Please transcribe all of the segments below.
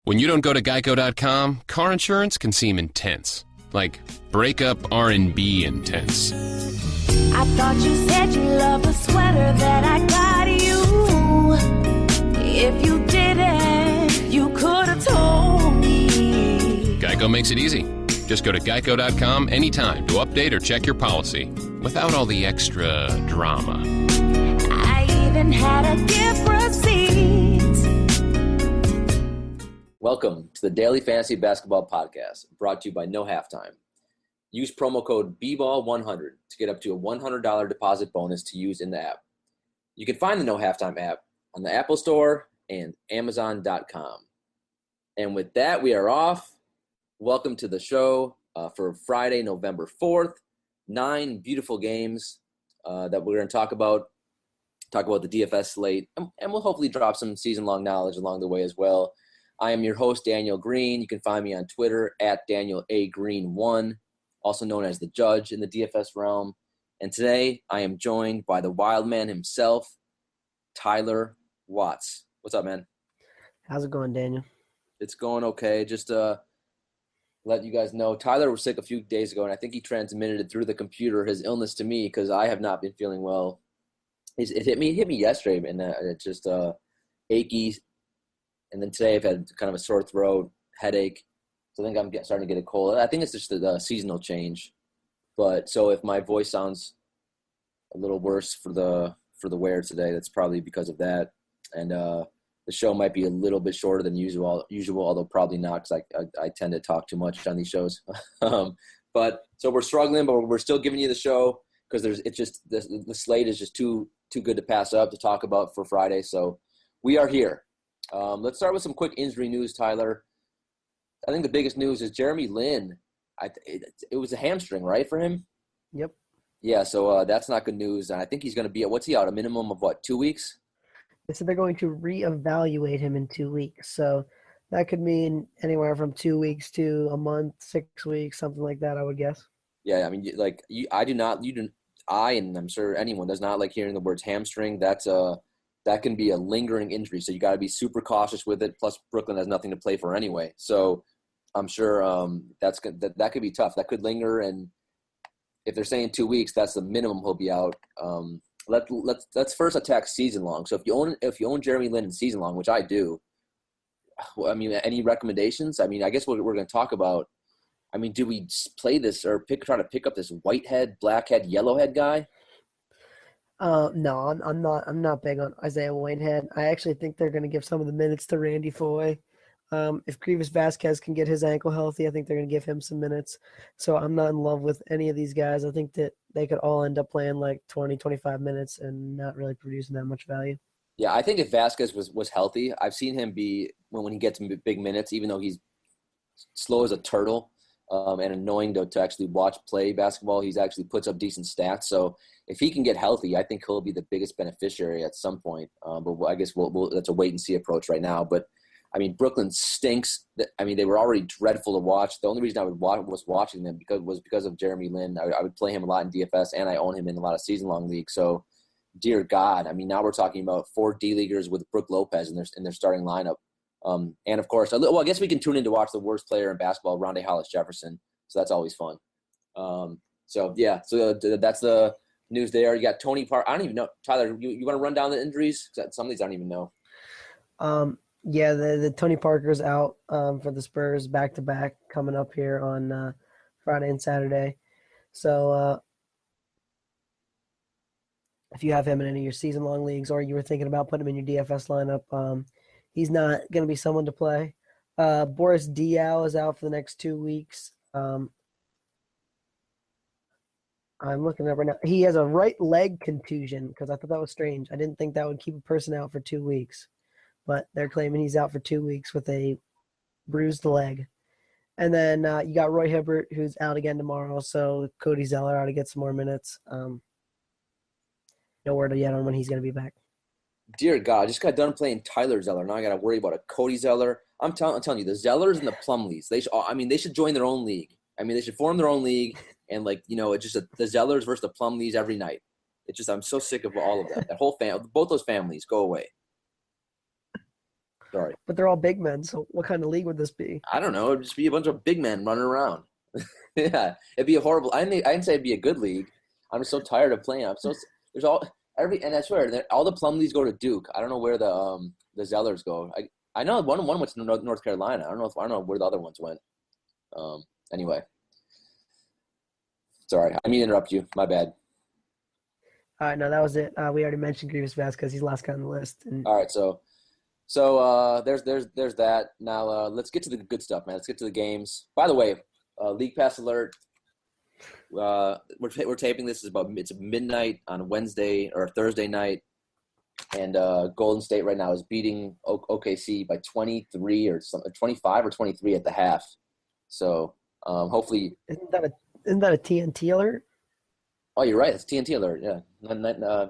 When you don't go to Geico.com, car insurance can seem intense. Like breakup R&B intense. I thought you said you loved the sweater that I got you. If you didn't, you could have told me. Geico makes it easy. Just go to Geico.com anytime to update or check your policy without all the extra drama. I even had a gift receipt. Welcome to the Daily Fantasy Basketball Podcast, brought to you by No Halftime. Use promo code BBALL100 to get up to a $100 deposit bonus to use in the app. You can find the No Halftime app on the Apple Store and Amazon.com. And with that, we are off. Welcome to the show for Friday, November 4th. 9 beautiful games that we're going to talk about the DFS slate, and we'll hopefully drop some season-long knowledge along the way as well. I am your host, Daniel Green. You can find me on Twitter at DanielAGreen1, also known as the Judge in the DFS realm. And today I am joined by the wild man himself, Tyler Watts. What's up, man? How's it going, Daniel? It's going okay. Just let you guys know, Tyler was sick a few days ago, and I think he transmitted it through the computer, his illness, to me, because I have not been feeling well. It hit me yesterday, and it's just achy. And then today I've had kind of a sore throat, headache. So I think I'm starting to get a cold. I think it's just the seasonal change. But so if my voice sounds a little worse for the wear today, that's probably because of that. And the show might be a little bit shorter than usual, although probably not, because I tend to talk too much on these shows. But so we're struggling, but we're still giving you the show because the slate is just too good to pass up to talk about for Friday. So we are here. Let's start with some quick injury news, Tyler. I think the biggest news is Jeremy Lin. It was a hamstring, right, for him? Yep. Yeah, so that's not good news. And I think he's going to be what's he out, a minimum of 2 weeks? They said they're going to reevaluate him in 2 weeks. So that could mean anywhere from 2 weeks to a month, 6 weeks, something like that, I would guess. Yeah, I mean, and I'm sure anyone does not like hearing the words hamstring. That can be a lingering injury, so you got to be super cautious with it. Plus, Brooklyn has nothing to play for anyway, so I'm sure that could be tough. That could linger, and if they're saying 2 weeks, that's the minimum he'll be out. Let's first attack season long. So if you own Jeremy Lin in season long, which I do, I mean, any recommendations? I mean, I guess we're going to talk about. I mean, do we play this or try to pick up this whitehead, blackhead, yellowhead guy? No, I'm not big on Isaiah Whitehead. I actually think they're going to give some of the minutes to Randy Foye. If Grievous Vasquez can get his ankle healthy, I think they're going to give him some minutes. So I'm not in love with any of these guys. I think that they could all end up playing like 20, 25 minutes and not really producing that much value. Yeah, I think if Vasquez was healthy, I've seen him be when he gets big minutes, even though he's slow as a turtle and annoying to actually play basketball, he's actually puts up decent stats. So if he can get healthy, I think he'll be the biggest beneficiary at some point. But I guess we'll that's a wait-and-see approach right now. But, I mean, Brooklyn stinks. I mean, they were already dreadful to watch. The only reason I was watching them was because of Jeremy Lin. I would play him a lot in DFS, and I own him in a lot of season-long leagues. So, dear God, I mean, now we're talking about 4 D-leaguers with Brook Lopez in their starting lineup. And, of course, I guess we can tune in to watch the worst player in basketball, Rondae Hollis-Jefferson. So that's always fun. So that's the news there. You got Tony Parker. I don't even know. Tyler, you want to run down the injuries? Some of these I don't even know. Yeah, the Tony Parker's out for the Spurs back-to-back coming up here on Friday and Saturday. So if you have him in any of your season-long leagues or you were thinking about putting him in your DFS lineup, he's not going to be someone to play. Boris Diaw is out for the next 2 weeks. I'm looking up right now. He has a right leg contusion because I thought that was strange. I didn't think that would keep a person out for 2 weeks. But they're claiming he's out for 2 weeks with a bruised leg. And then you got Roy Hibbert, who's out again tomorrow. So Cody Zeller ought to get some more minutes. No word yet on when he's going to be back. Dear God, I just got done playing Tyler Zeller. Now I got to worry about a Cody Zeller. I'm telling you, the Zellers and the Plumlees, they should join their own league. I mean, they should form their own league. And, it's just the Zellers versus the Plumlees every night. It's just I'm so sick of all of that. That whole both those families, go away. Sorry. But they're all big men, so what kind of league would this be? I don't know. It'd just be a bunch of big men running around. Yeah, it'd be a horrible. I didn't say it'd be a good league. I'm just so tired of playing. And I swear all the Plumlees go to Duke. I don't know where the Zellers go. I know one went to North Carolina. I don't know where the other ones went. Anyway, sorry, I mean to interrupt you. My bad. All right, no, that was it. We already mentioned Grievous Vasquez. He's last guy on the list. And All right, so there's that. Now let's get to the good stuff, man. Let's get to the games. By the way, League Pass alert. We're taping this it's midnight on Wednesday or Thursday night, and Golden State right now is beating OKC by 23 or 25 or 23 at the half. So hopefully, isn't that a TNT alert? Oh, you're right. It's TNT alert. Yeah,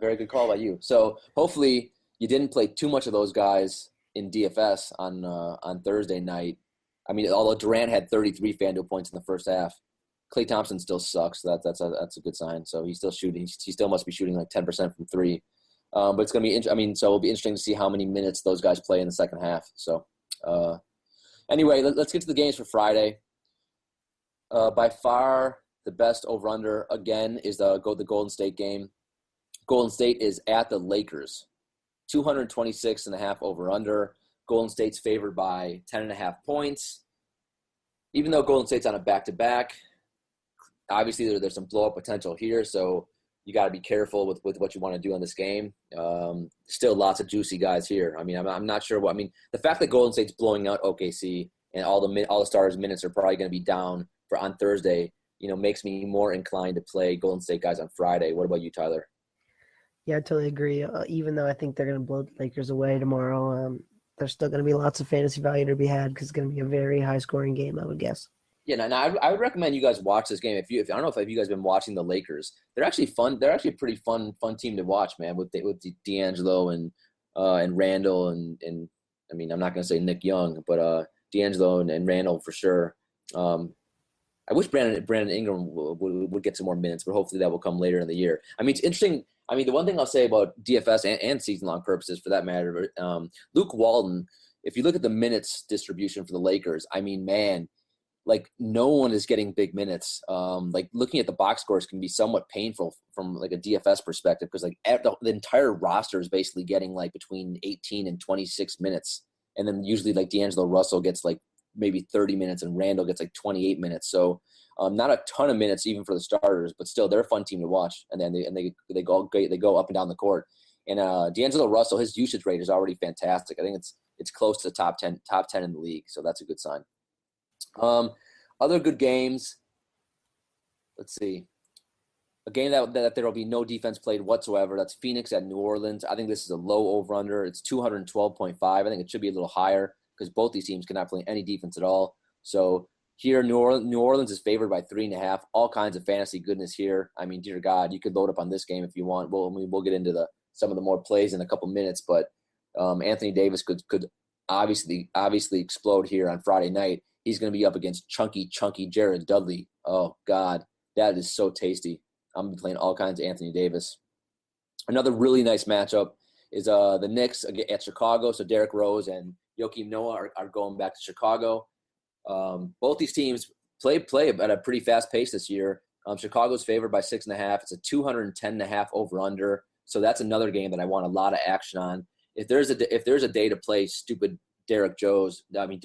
very good call by you. So hopefully you didn't play too much of those guys in DFS on Thursday night. I mean, although Durant had 33 FanDuel points in the first half, Klay Thompson still sucks. So that's a good sign. So he's still shooting. He still must be shooting like 10% from three. But it's gonna be. So it'll be interesting to see how many minutes those guys play in the second half. So anyway, let's get to the games for Friday. By far the best over/under again is the Golden State game. Golden State is at the Lakers, 226.5 over/under. Golden State's favored by 10.5 points. Even though Golden State's on a back-to-back, obviously there's some blow-up potential here, so you got to be careful with what you want to do in this game. Still lots of juicy guys here. I mean, I'm not sure what – I mean, the fact that Golden State's blowing out OKC and all the stars' minutes are probably going to be down on Thursday, makes me more inclined to play Golden State guys on Friday. What about you, Tyler? Yeah, I totally agree. Even though I think they're going to blow the Lakers away tomorrow, there's still going to be lots of fantasy value to be had because it's going to be a very high-scoring game, I would guess. Yeah, I would recommend you guys watch this game. If I don't know if you guys have been watching the Lakers, they're actually fun. They're actually a pretty fun team to watch, man. With D'Angelo and Randall and I mean, I'm not going to say Nick Young, but D'Angelo and Randall for sure. I wish Brandon Ingram would get some more minutes, but hopefully that will come later in the year. I mean, it's interesting. I mean, the one thing I'll say about DFS and season-long purposes for that matter, Luke Walton, if you look at the minutes distribution for the Lakers, I mean, man, like no one is getting big minutes. Like looking at the box scores can be somewhat painful from like a DFS perspective because like the entire roster is basically getting like between 18 and 26 minutes. And then usually like D'Angelo Russell gets like maybe 30 minutes and Randall gets like 28 minutes. So not a ton of minutes even for the starters, but still they're a fun team to watch. And then they go up and down the court. And D'Angelo Russell, his usage rate is already fantastic. I think it's close to top 10 in the league. So that's a good sign. Other good games. Let's see. A game that there will be no defense played whatsoever. That's Phoenix at New Orleans. I think this is a low over/under. It's 212.5. I think it should be a little higher because both these teams cannot play any defense at all. So here, New Orleans is favored by 3.5. All kinds of fantasy goodness here. I mean, dear God, you could load up on this game if you want. We'll get into some of the more plays in a couple minutes, but Anthony Davis could obviously explode here on Friday night. He's going to be up against chunky Jared Dudley. Oh, God, that is so tasty. I'm going to be playing all kinds of Anthony Davis. Another really nice matchup is the Knicks at Chicago. So Derrick Rose and Joakim Noah are going back to Chicago. Both these teams play at a pretty fast pace this year. Chicago's favored by 6.5. It's a 210.5 over/under. So that's another game that I want a lot of action on. If there's a day to play stupid Derrick Rose, I mean,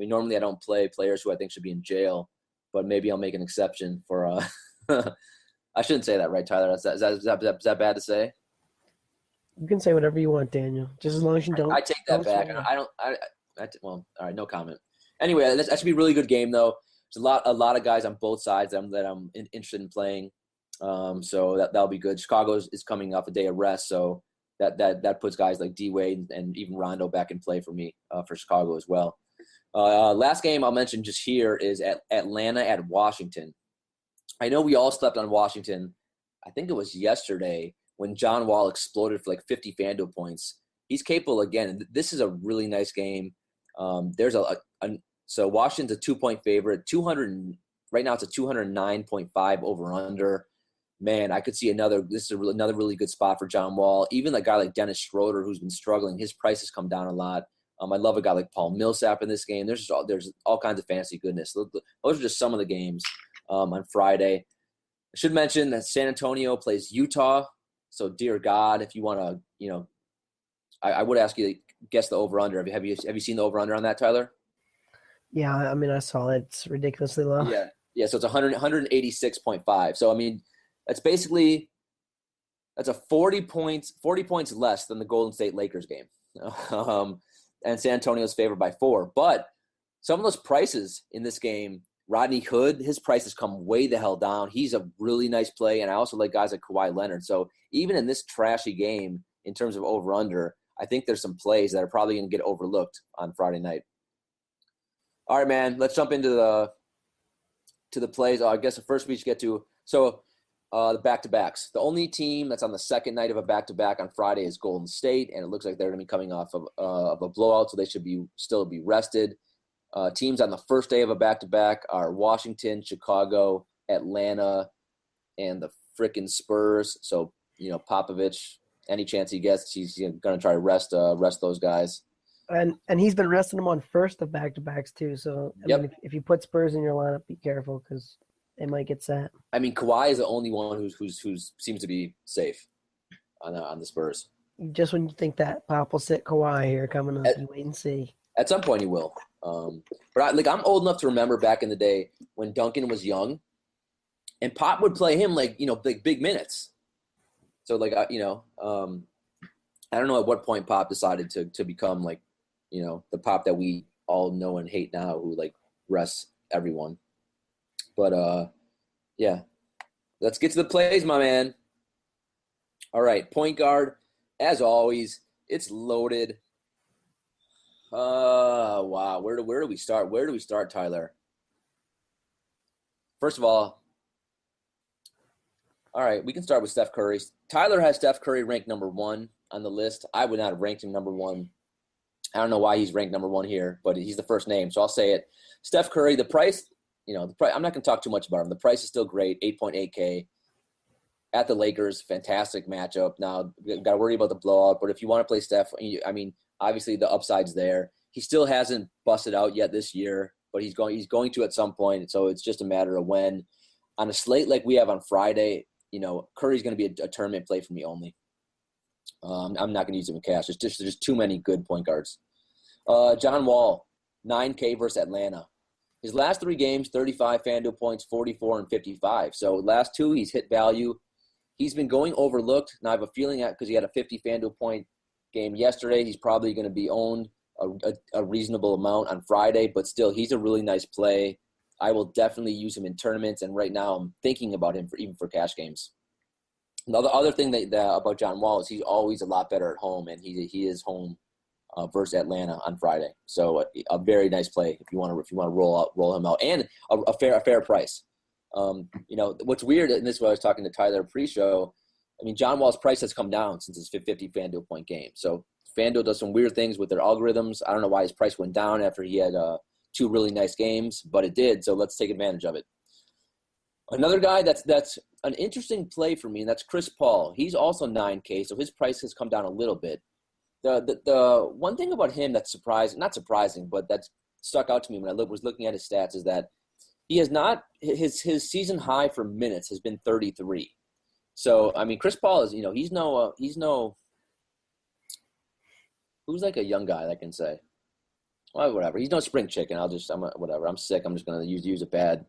normally I don't play players who I think should be in jail, but maybe I'll make an exception for I shouldn't say that, right, Tyler? Is that bad to say? You can say whatever you want, Daniel. Just as long as you don't. I take that back. Well, all right, no comment. Anyway, that should be a really good game, though. There's a lot of guys on both sides that I'm interested in playing. So that'll be good. Chicago is coming off a day of rest, so that puts guys like D Wade and even Rondo back in play for me for Chicago as well. Last game I'll mention just here is at Atlanta at Washington. I know we all slept on Washington. I think it was yesterday when John Wall exploded for like 50 FanDuel points. He's capable again. This is a really nice game. So Washington's a 2-point favorite. Right now it's a 209.5 over/under. man, I could see another really good spot for John Wall. Even a guy like Dennis Schroder, who's been struggling, his price has come down a lot. I love a guy like Paul Millsap in this game. There's all kinds of fantasy goodness. Those are just some of the games on Friday. I should mention that San Antonio plays Utah. So, dear God, if you want to, I would ask you to guess the over-under. Have you seen the over-under on that, Tyler? Yeah, I mean, I saw it. It's ridiculously low. Yeah. So it's 186.5. So, I mean, that's a 40 points less than the Golden State Lakers game. And San Antonio's favored by 4. But some of those prices in this game, Rodney Hood, his price has come way the hell down. He's a really nice play, and I also like guys like Kawhi Leonard. So even in this trashy game, in terms of over-under, I think there's some plays that are probably going to get overlooked on Friday night. All right, man, let's jump into the plays. I guess the first we should get to the back-to-backs. The only team that's on the second night of a back-to-back on Friday is Golden State, and it looks like they're going to be coming off of a blowout, so they should still be rested. Teams on the first day of a back-to-back are Washington, Chicago, Atlanta, and the frickin' Spurs. So, Popovich, any chance he gets, he's going to try to rest those guys. And he's been resting them on first of back-to-backs too. So, I mean, if you put Spurs in your lineup, be careful because they might get set. I mean, Kawhi is the only one who seems to be safe on the Spurs. Just when you think that Pop will sit Kawhi here coming up, you wait and see. At some point he will. But I'm old enough to remember back in the day when Duncan was young, and Pop would play him big minutes. So I don't know at what point Pop decided to become the Pop that we all know and hate now, who rests everyone. But yeah, let's get to the plays, my man. All right, point guard, as always, it's loaded. Wow. Where do we start? Where do we start, Tyler? First of all right, we can start with Steph Curry. Tyler has Steph Curry ranked number 1 on the list. I would not have ranked him number 1. I don't know why he's ranked number 1 here, but he's the first name, so I'll say it. Steph Curry, the price, I'm not going to talk too much about him. The price is still great, 8.8K. At the Lakers, fantastic matchup. Now, got to worry about the blowout, but if you want to play Steph, I mean, obviously the upside's there. He still hasn't busted out yet this year, but he's going to at some point, so it's just a matter of when. On a slate like we have on Friday, Curry's going to be a tournament play for me only. I'm not going to use him in cash. There's too many good point guards. John Wall, 9K versus Atlanta. His last 3 games, 35 FanDuel points, 44 and 55. So last 2, he's hit value. He's been going overlooked. Now I have a feeling that because he had a 50 FanDuel point game yesterday, he's probably going to be owned a reasonable amount on Friday. But still, he's a really nice play. I will definitely use him in tournaments, and right now I'm thinking about him even for cash games. The other thing about John Wall is he's always a lot better at home, and he is home versus Atlanta on Friday. So a very nice play if you want to roll him out, and a fair price. What's weird, and this is what I was talking to Tyler pre-show. I mean, John Wall's price has come down since his 50 FanDuel point game. So FanDuel does some weird things with their algorithms. I don't know why his price went down after he had 2 really nice games, but it did. So let's take advantage of it. Another guy that's an interesting play for me, and that's Chris Paul. He's also 9K, so his price has come down a little bit. The one thing about him that's not surprising, but that's stuck out to me when I was looking at his stats is that he has not his season high for minutes has been 33. So I mean, Chris Paul is who's like a young guy that can say, well, whatever. He's no spring chicken. Whatever. I'm sick. I'm just gonna use a bad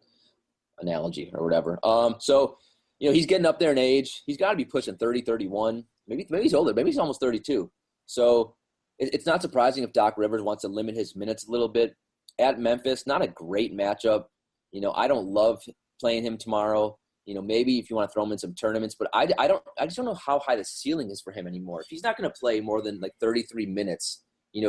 analogy or whatever. So he's getting up there in age. He's got to be pushing 30, 31. Maybe he's older. Maybe he's almost 32. So it's not surprising if Doc Rivers wants to limit his minutes a little bit. At Memphis, not a great matchup. I don't love playing him tomorrow. Maybe if you want to throw him in some tournaments, but I just don't know how high the ceiling is for him anymore. If he's not going to play more than 33 minutes,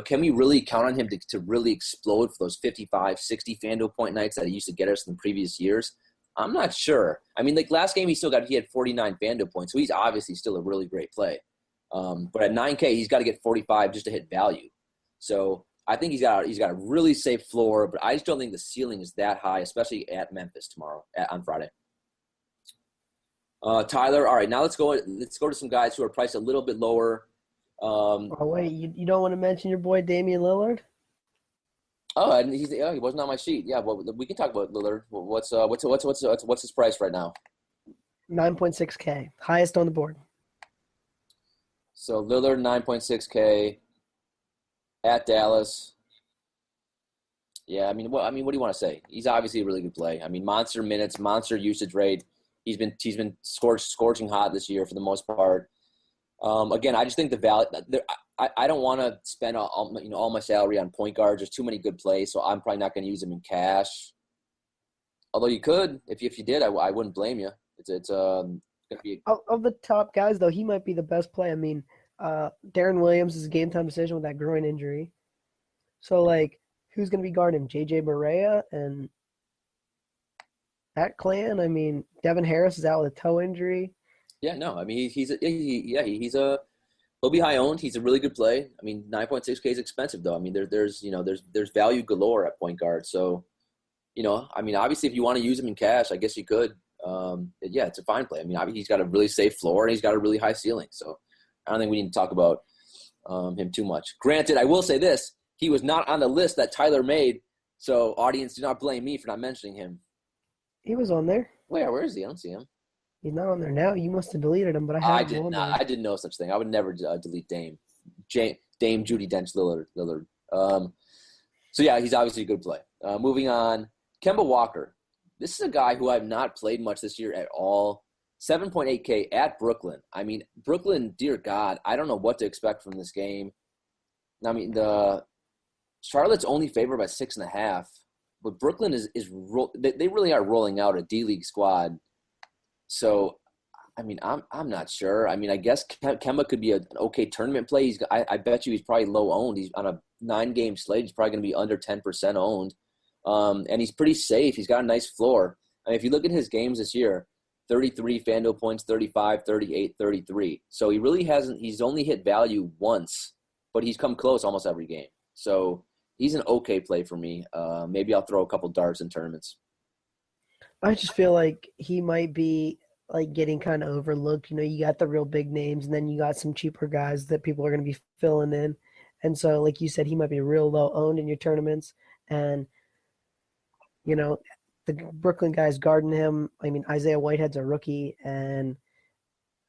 can we really count on him to really explode for those 55, 60 FanDuel point nights that he used to get us in the previous years? I'm not sure. I mean, last game he had 49 FanDuel points, so he's obviously still a really great play. But at 9K, he's got to get 45 just to hit value. So I think he's got a really safe floor, but I just don't think the ceiling is that high, especially at Memphis on Friday. Tyler, all right, now let's go to some guys who are priced a little bit lower. Oh wait, you don't want to mention your boy Damian Lillard? Oh, and he wasn't on my sheet. Yeah, well, we can talk about Lillard. What's his price right now? 9.6K, highest on the board. So Lillard 9.6K at Dallas. Yeah, I mean, what do you want to say? He's obviously a really good play. I mean, monster minutes, monster usage rate. He's been scorching hot this year for the most part. Again, I just think the value. I don't want to spend all my salary on point guards. There's too many good plays, so I'm probably not going to use them in cash. Although you could, if you did, I wouldn't blame you. It's going to be Of the top guys, though, he might be the best play. I mean, Darren Williams is a game time decision with that groin injury. So like, who's going to be guarding him? JJ Barea and that clan. I mean, Devin Harris is out with a toe injury. Yeah, no, I mean he'll be high owned. He's a really good play. I mean 9.6K is expensive though. I mean there's value galore at point guard. So, I mean obviously if you want to use him in cash, I guess you could. Yeah, it's a fine play. I mean he's got a really safe floor and he's got a really high ceiling. So I don't think we need to talk about him too much. Granted, I will say this: he was not on the list that Tyler made. So audience, do not blame me for not mentioning him. He was on there. Where is he? I don't see him. He's not on there now. You must have deleted him, but I did not. I didn't know such thing. I would never delete Dame Judi Dench Lillard. So yeah, he's obviously a good play. Moving on, Kemba Walker. This is a guy who I've not played much this year at all. 7.8K at Brooklyn. I mean, Brooklyn, dear God, I don't know what to expect from this game. I mean, the Charlotte's only favored by 6.5, but Brooklyn they really are rolling out a D-League squad. So, I mean, I'm not sure. I mean, I guess Kemba could be an okay tournament play. I bet you he's probably low owned. He's on a 9-game slate. He's probably going to be under 10% owned. And he's pretty safe. He's got a nice floor. I mean, if you look at his games this year, 33 FanDuel points, 35, 38, 33. So he really hasn't – he's only hit value once, but he's come close almost every game. So he's an okay play for me. Maybe I'll throw a couple darts in tournaments. I just feel like he might be like getting kind of overlooked. You got the real big names, and then you got some cheaper guys that people are going to be filling in. And so, like you said, he might be real low owned in your tournaments. And, the Brooklyn guys guarding him. I mean, Isaiah Whitehead's a rookie, and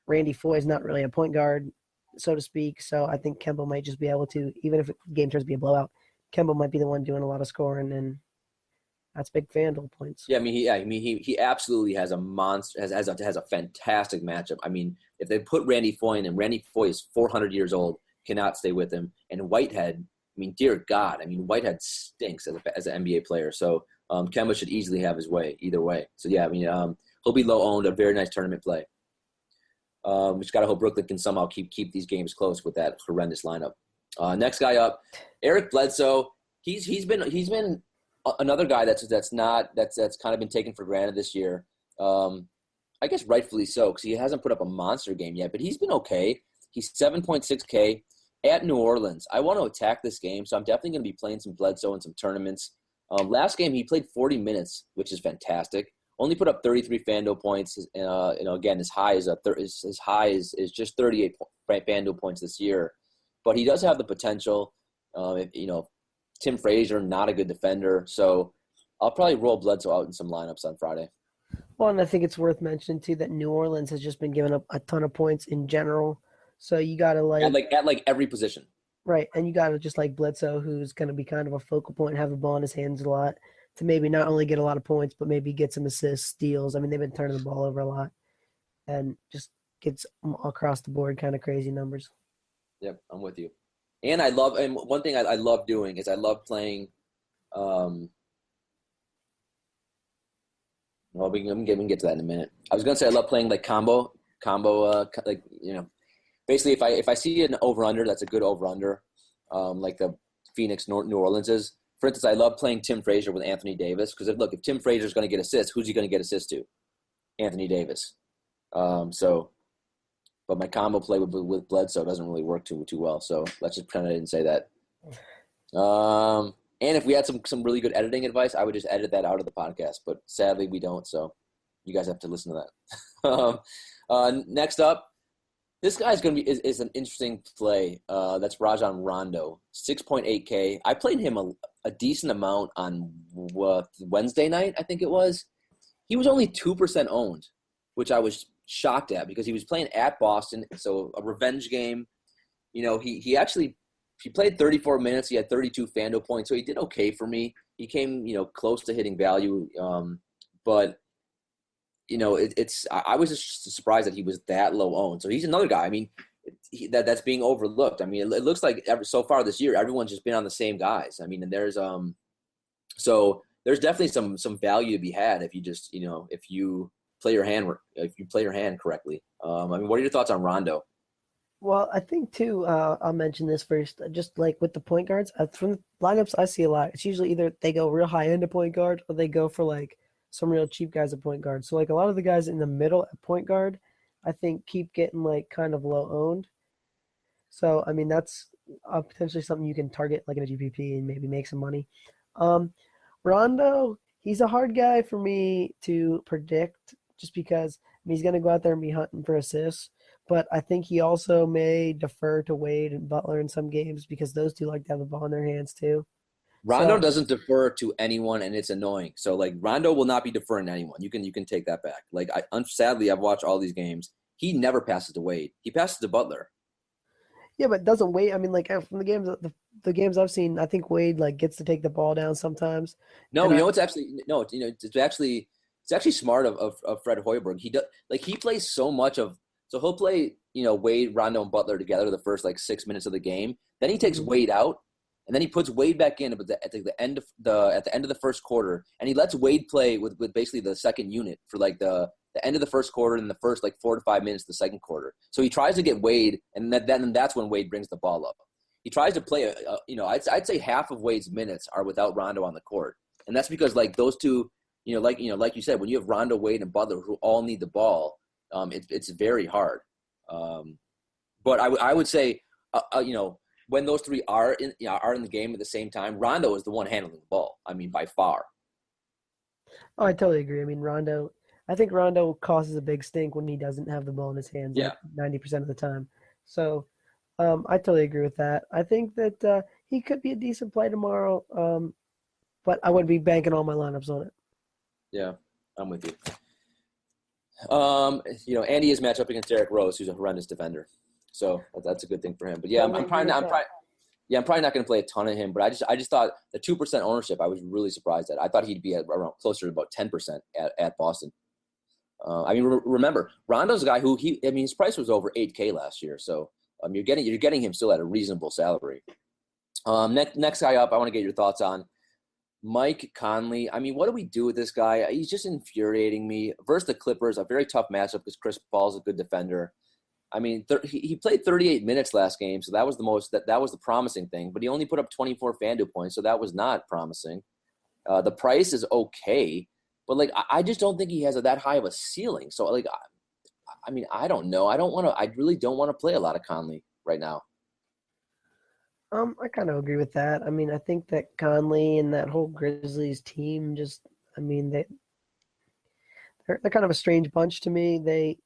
Randy Foye's not really a point guard, so to speak. So I think Kemba might just be able to, even if the game turns to be a blowout, Kemba might be the one doing a lot of scoring, and that's big FanDuel points. Yeah, he absolutely has a monster, has a fantastic matchup. I mean, if they put Randy Foye in, and Randy Foye is 400 years old, cannot stay with him, and Whitehead, I mean, dear God, I mean, Whitehead stinks as an NBA player. So Kemba should easily have his way either way. So yeah, I mean, he'll be low owned, a very nice tournament play. We just gotta hope Brooklyn can somehow keep these games close with that horrendous lineup. Next guy up, Eric Bledsoe. He's been another guy that's kind of been taken for granted this year. I guess rightfully so, because he hasn't put up a monster game yet, but he's been okay. He's 7.6K at New Orleans. I want to attack this game, so I'm definitely going to be playing some Bledsoe in some tournaments. Last game, he played 40 minutes, which is fantastic. Only put up 33 FanDuel points. Again, his high is just 38 FanDuel points this year. But he does have the potential. Tim Frazier, not a good defender. So I'll probably roll Bledsoe out in some lineups on Friday. Well, and I think it's worth mentioning, too, that New Orleans has just been giving up a ton of points in general. So you got to at every position. Right, and you got to just like Bledsoe, who's going to be kind of a focal point, have the ball in his hands a lot, to maybe not only get a lot of points, but maybe get some assists, steals. I mean, they've been turning the ball over a lot, and just gets across the board kind of crazy numbers. Yep, I'm with you. And one thing I love doing is I love playing. Well, we can get to that in a minute. I was gonna say I love playing like combo. Basically if I see an over under that's a good over under, like the Phoenix New Orleans is. For instance, I love playing Tim Frazier with Anthony Davis because if Tim Frazier is going to get assists, who's he going to get assists to? Anthony Davis. But my combo play with Bledsoe doesn't really work too well. So let's just pretend I didn't say that. And if we had some really good editing advice, I would just edit that out of the podcast. But sadly, we don't. So you guys have to listen to that. Next up, this guy's going to be is an interesting play. That's Rajon Rondo, 6.8K. I played him a decent amount on Wednesday night, I think it was. He was only 2% owned, which I was shocked at because he was playing at Boston, so a revenge game. He played 34 minutes. He had 32 FanDuel points, so he did okay for me. He came, close to hitting value, but I was just surprised that he was that low owned. So he's another guy. I mean, that's being overlooked. I mean, it looks like so far this year, everyone's just been on the same guys. I mean, and there's definitely some value to be had if you just if you play your hand correctly. I mean, what are your thoughts on Rondo? Well, I think too. I'll mention this first. Just like with the point guards, from the lineups I see a lot, it's usually either they go real high end at point guard or they go for like some real cheap guys at point guard. So like a lot of the guys in the middle at point guard, I think keep getting like kind of low owned. So I mean that's potentially something you can target like in a GPP and maybe make some money. Rondo, he's a hard guy for me to predict just because he's going to go out there and be hunting for assists. But I think he also may defer to Wade and Butler in some games because those two like to have the ball in their hands too. Rondo doesn't defer to anyone, and it's annoying. So, like, Rondo will not be deferring to anyone. You can take that back. Like, sadly, I've watched all these games. He never passes to Wade. He passes to Butler. Yeah, but doesn't Wade? I mean, like from the games I've seen, I think Wade like gets to take the ball down sometimes. No, it's actually smart of Fred Hoiberg. He plays so much of. So he'll play Wade, Rondo, and Butler together the first like 6 minutes of the game. Then he takes Wade out. And then he puts Wade back in at the end of the first quarter, and he lets Wade play with basically the second unit for like the end of the first quarter and the first like 4 to 5 minutes of the second quarter. So he tries to get Wade, and then that's when Wade brings the ball up. He tries to play. I'd say half of Wade's minutes are without Rondo on the court, and that's because like those two, like you said, when you have Rondo, Wade, and Butler who all need the ball, it's very hard. But I would say, when those three are in the game at the same time, Rondo is the one handling the ball. I mean, by far. Oh, I totally agree. I mean, I think Rondo causes a big stink when he doesn't have the ball in his hands 90% of the time. So I totally agree with that. I think that he could be a decent play tomorrow, but I wouldn't be banking all my lineups on it. Yeah, I'm with you. Andy is matched up against Derrick Rose, who's a horrendous defender. So that's a good thing for him. But yeah, I'm probably not going to play a ton of him. But I just thought the 2% ownership, I was really surprised at. I thought he'd be around closer to about 10% at Boston. Remember Rondo's a guy who his price was over $8K last year. So you're getting him still at a reasonable salary. Next guy up, I want to get your thoughts on Mike Conley. I mean, what do we do with this guy? He's just infuriating me. Versus the Clippers, a very tough matchup because Chris Paul's a good defender. I mean, he played 38 minutes last game, so that was the promising thing. But he only put up 24 FanDuel points, so that was not promising. The price is okay, but like I just don't think he has that high of a ceiling. So like, I mean, I don't know. I really don't want to play a lot of Conley right now. I kind of agree with that. I mean, I think that Conley and that whole Grizzlies team they're kind of a strange bunch to me. They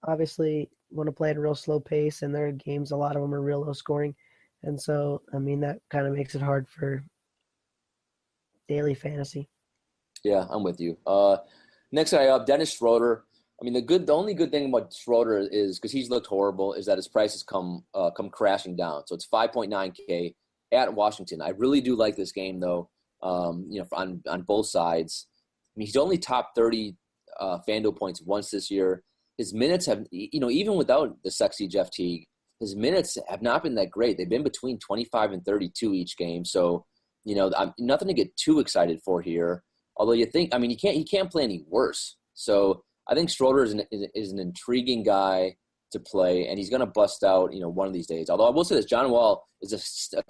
obviously want to play at a real slow pace, and their games, a lot of them are real low scoring. And so, I mean, that kind of makes it hard for daily fantasy. Yeah, I'm with you. Next guy up, Dennis Schroder. I mean, the only good thing about Schroder is, because he's looked horrible, is that his price has come crashing down. So it's 5.9K at Washington. I really do like this game, though, on both sides. I mean, he's only top 30 FanDuel points once this year. His minutes have, even without the sexy Jeff Teague, his minutes have not been that great. They've been between 25 and 32 each game. So, nothing to get too excited for here. Although you think, I mean, he can't play any worse. So I think Schroeder is an intriguing guy to play, and he's going to bust out, one of these days. Although I will say this, John Wall is a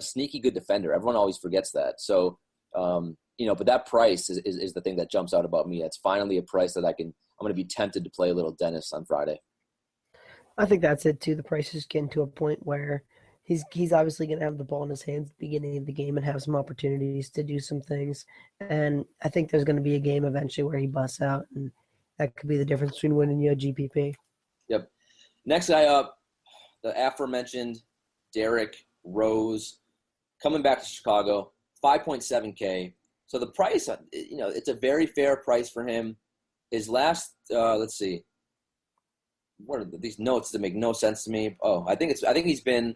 sneaky good defender. Everyone always forgets that. So, but that price is the thing that jumps out about me. It's finally a price that I'm going to be tempted to play a little Dennis on Friday. I think that's it too. The price is getting to a point where he's obviously going to have the ball in his hands at the beginning of the game and have some opportunities to do some things. And I think there's going to be a game eventually where he busts out and that could be the difference between winning you a GPP. Yep. Next guy up, the aforementioned Derrick Rose, coming back to Chicago, 5.7K. So the price, it's a very fair price for him. His last, let's see, what are these notes that make no sense to me? Oh, I think he's been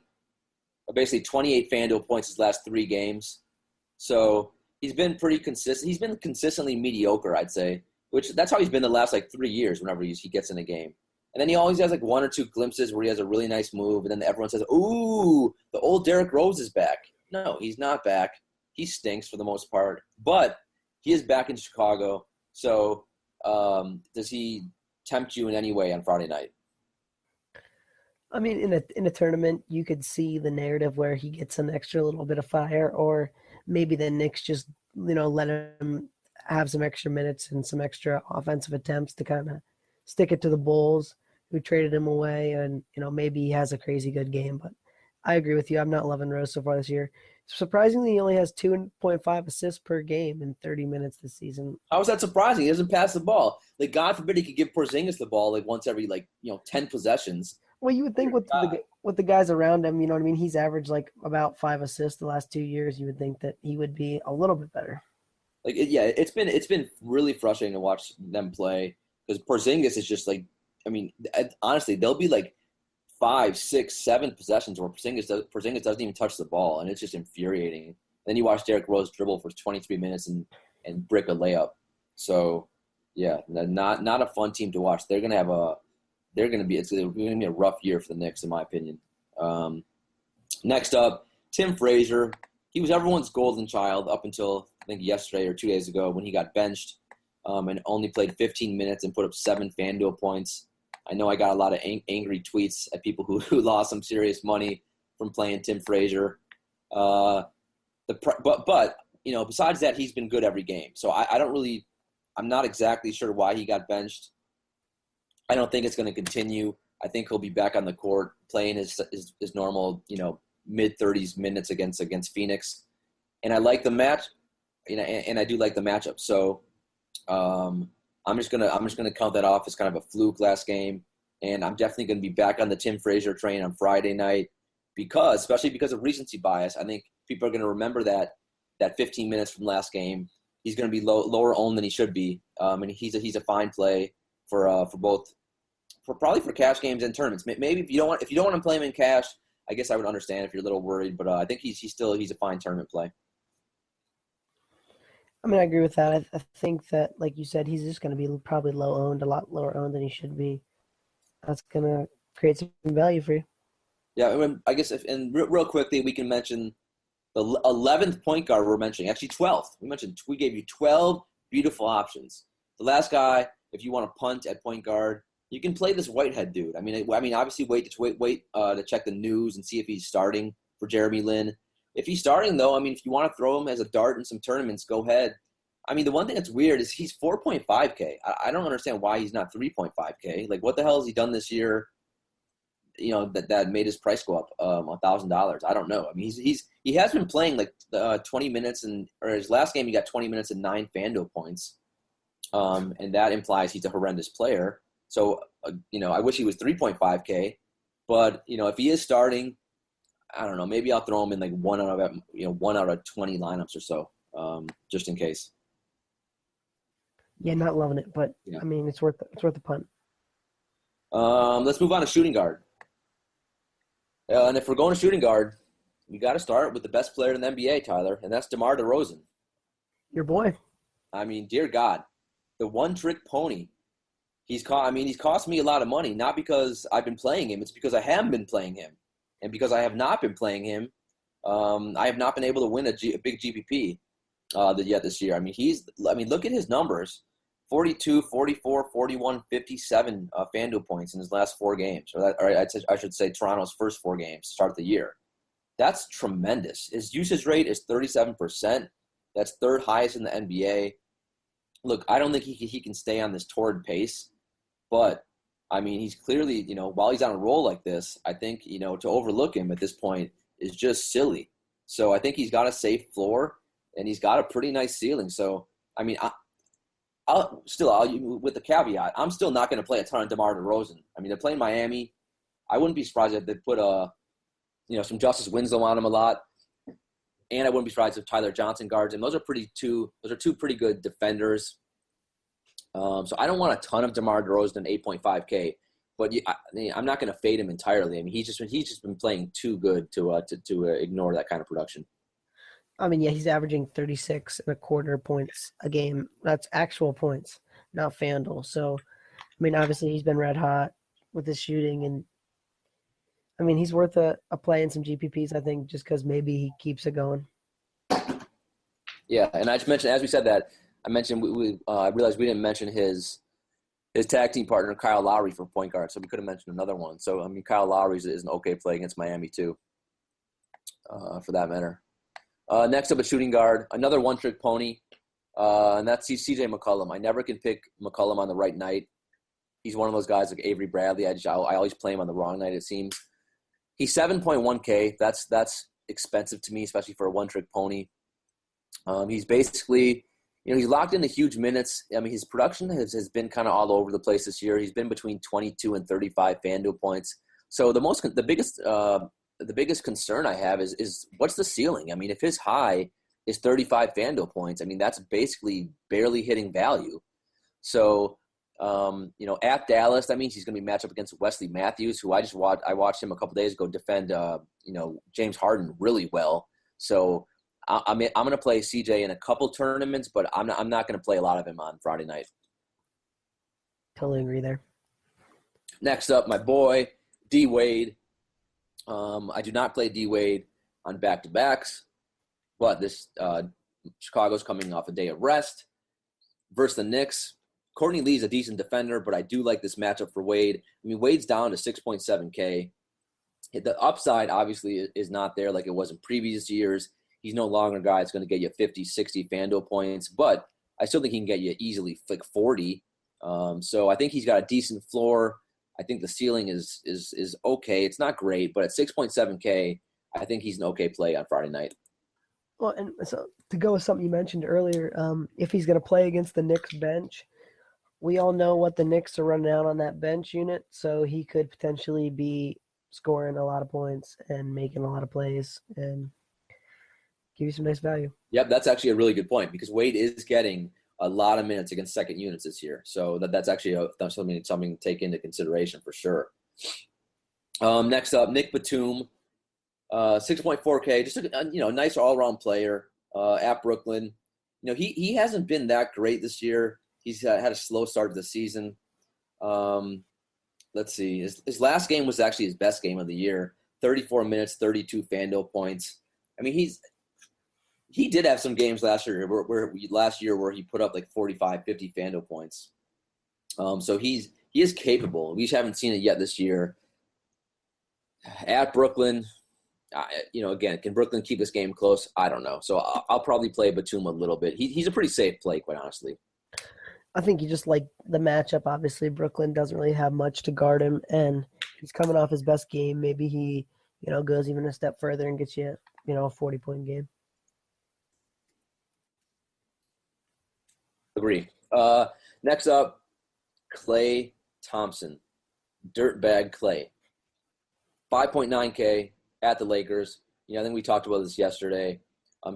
basically 28 FanDuel points his last 3 games. So he's been pretty consistent. He's been consistently mediocre, I'd say, which that's how he's been the last 3 years whenever he gets in a game. And then he always has 1 or 2 glimpses where he has a really nice move, and then everyone says, "Ooh, the old Derrick Rose is back." No, he's not back. He stinks for the most part, but he is back in Chicago. So does he tempt you in any way on Friday night? I mean, in a tournament, you could see the narrative where he gets an extra little bit of fire, or maybe the Knicks just let him have some extra minutes and some extra offensive attempts to kind of stick it to the Bulls, who traded him away, and maybe he has a crazy good game. But I agree with you. I'm not loving Rose so far this year. Surprisingly, he only has 2.5 assists per game in 30 minutes this season. How is that surprising? He doesn't pass the ball. God forbid he could give Porzingis the ball once every 10 possessions. Well, you would think with the guys around him, he's averaged about 5 assists the last 2 years. You would think that he would be a little bit better. It's been really frustrating to watch them play because Porzingis is just honestly, there'll be 5, 6, 7 possessions where Porzingis doesn't even touch the ball, and it's just infuriating. Then you watch Derrick Rose dribble for 23 minutes and brick a layup. So, yeah, not a fun team to watch. It's going to be a rough year for the Knicks, in my opinion. Next up, Tim Frazier. He was everyone's golden child up until I think yesterday or 2 days ago when he got benched and only played 15 minutes and put up 7 FanDuel points. I know I got a lot of angry tweets at people who lost some serious money from playing Tim Frazier. But besides that, he's been good every game. So I'm not exactly sure why he got benched. I don't think it's going to continue. I think he'll be back on the court playing his normal, mid-30s minutes against Phoenix. And I like the match, and I do like the matchup. So I'm just gonna count that off as kind of a fluke last game, and I'm definitely going to be back on the Tim Frazier train on Friday night especially because of recency bias. I think people are going to remember that 15 minutes from last game. He's going to be lower owned than he should be, and he's a fine play for probably for cash games and tournaments. Maybe if you don't want to play him in cash, I guess I would understand if you're a little worried, but I think he's a fine tournament play. I mean, I agree with that. I think that, like you said, he's just going to be probably low owned, a lot lower owned than he should be. That's going to create some value for you. Yeah, I guess real quickly, we can mention the 11th point guard we're mentioning. Actually, 12th. We gave you 12 beautiful options. The last guy, if you want to punt at point guard, you can play this Whitehead dude. I mean, obviously wait to check the news and see if he's starting for Jeremy Lin. If he's starting, though, if you want to throw him as a dart in some tournaments, go ahead. The one thing that's weird is he's 4.5K. I don't understand why he's not 3.5K. What the hell has he done this year? That made his price go up $1,000. I don't know. He has been playing 20 minutes, or his last game he got 20 minutes and 9 FanDuel points, and that implies he's a horrendous player. So I wish he was 3.5K, but if he is starting, I don't know. Maybe I'll throw him in 1 out of 20 lineups or so, just in case. Yeah, not loving it, but yeah. It's worth the punt. Let's move on to shooting guard. And if we're going to shooting guard, we got to start with the best player in the NBA, Tyler, and that's DeMar DeRozan. Your boy. Dear God, the one-trick pony. He's cost me a lot of money, not because I've been playing him. It's because I haven't been playing him. And because I have not been playing him, I have not been able to win a big GPP yet this year. Look at his numbers. 42, 44, 41, 57 FanDuel points in his last 4 games. I should say Toronto's first 4 games to start the year. That's tremendous. His usage rate is 37%. That's 3rd highest in the NBA. Look, I don't think he can stay on this torrid pace, but he's clearly, while he's on a roll like this, I think, to overlook him at this point is just silly. So I think he's got a safe floor and he's got a pretty nice ceiling. So, with the caveat, I'm still not going to play a ton of DeMar DeRozan. I mean, they're playing Miami. I wouldn't be surprised if they put some Justise Winslow on him a lot. And I wouldn't be surprised if Tyler Johnson guards him. Those are two pretty good defenders. So I don't want a ton of DeMar DeRozan at 8.5K, but I'm not going to fade him entirely. I mean, he's just been playing too good to ignore that kind of production. I mean, yeah, he's averaging 36.25 points a game. That's actual points, not FanDuel. So, I mean, obviously he's been red hot with his shooting, and I mean, he's worth a play in some GPPs, I think, just because maybe he keeps it going. Yeah, and I just mentioned, as we said that, I mentioned I realized we didn't mention his tag team partner, Kyle Lowry, for point guard, so we could have mentioned another one. So, I mean, Kyle Lowry is an okay play against Miami, too, for that matter. Next up, a shooting guard, another one-trick pony, and that's CJ McCollum. I never can pick McCollum on the right night. He's one of those guys like Avery Bradley. I always play him on the wrong night, it seems. He's 7.1K. That's expensive to me, especially for a one-trick pony. He's basically, he's locked into huge minutes. I mean, his production has been kind of all over the place this year. He's been between 22 and 35 FanDuel points. So the biggest concern I have is what's the ceiling? I mean, if his high is 35 FanDuel points, I mean, that's basically barely hitting value. So, at Dallas, that means he's going to be matched up against Wesley Matthews, who I watched him a couple days ago defend, James Harden really well. So I'm going to play CJ in a couple tournaments, but I'm not going to play a lot of him on Friday night. Totally agree there. Next up, my boy, D Wade. I do not play D Wade on back-to-backs, but this Chicago's coming off a day of rest versus the Knicks. Courtney Lee's a decent defender, but I do like this matchup for Wade. I mean, Wade's down to 6.7K. The upside, obviously, is not there like it was in previous years. He's no longer a guy that's going to get you 50, 60 FanDuel points, but I still think he can get you easily like 40. So I think he's got a decent floor. I think the ceiling is okay. It's not great, but at 6.7K, I think he's an okay play on Friday night. Well, and so to go with something you mentioned earlier, if he's going to play against the Knicks bench, we all know what the Knicks are running out on that bench unit, so he could potentially be scoring a lot of points and making a lot of plays and give you some nice value. Yep, that's actually a really good point because Wade is getting a lot of minutes against second units this year. So that's actually something to take into consideration for sure. Next up, Nick Batum, 6.4K, just a nice all-around player at Brooklyn. He hasn't been that great this year. He's had a slow start to the season. Let's see. His last game was actually his best game of the year. 34 minutes, 32 FanDuel points. I mean, he did have some games last year where he put up like 45, 50 FanDuel points. So he is capable. We just haven't seen it yet this year. At Brooklyn, again, can Brooklyn keep this game close? I don't know. So I'll probably play Batum a little bit. He's a pretty safe play, quite honestly. I think you just like the matchup. Obviously, Brooklyn doesn't really have much to guard him, and he's coming off his best game. Maybe he, goes even a step further and gets you, a 40-point game. Agree. Next up, Klay Thompson, dirtbag Klay, 5.9K at the Lakers. I think we talked about this yesterday.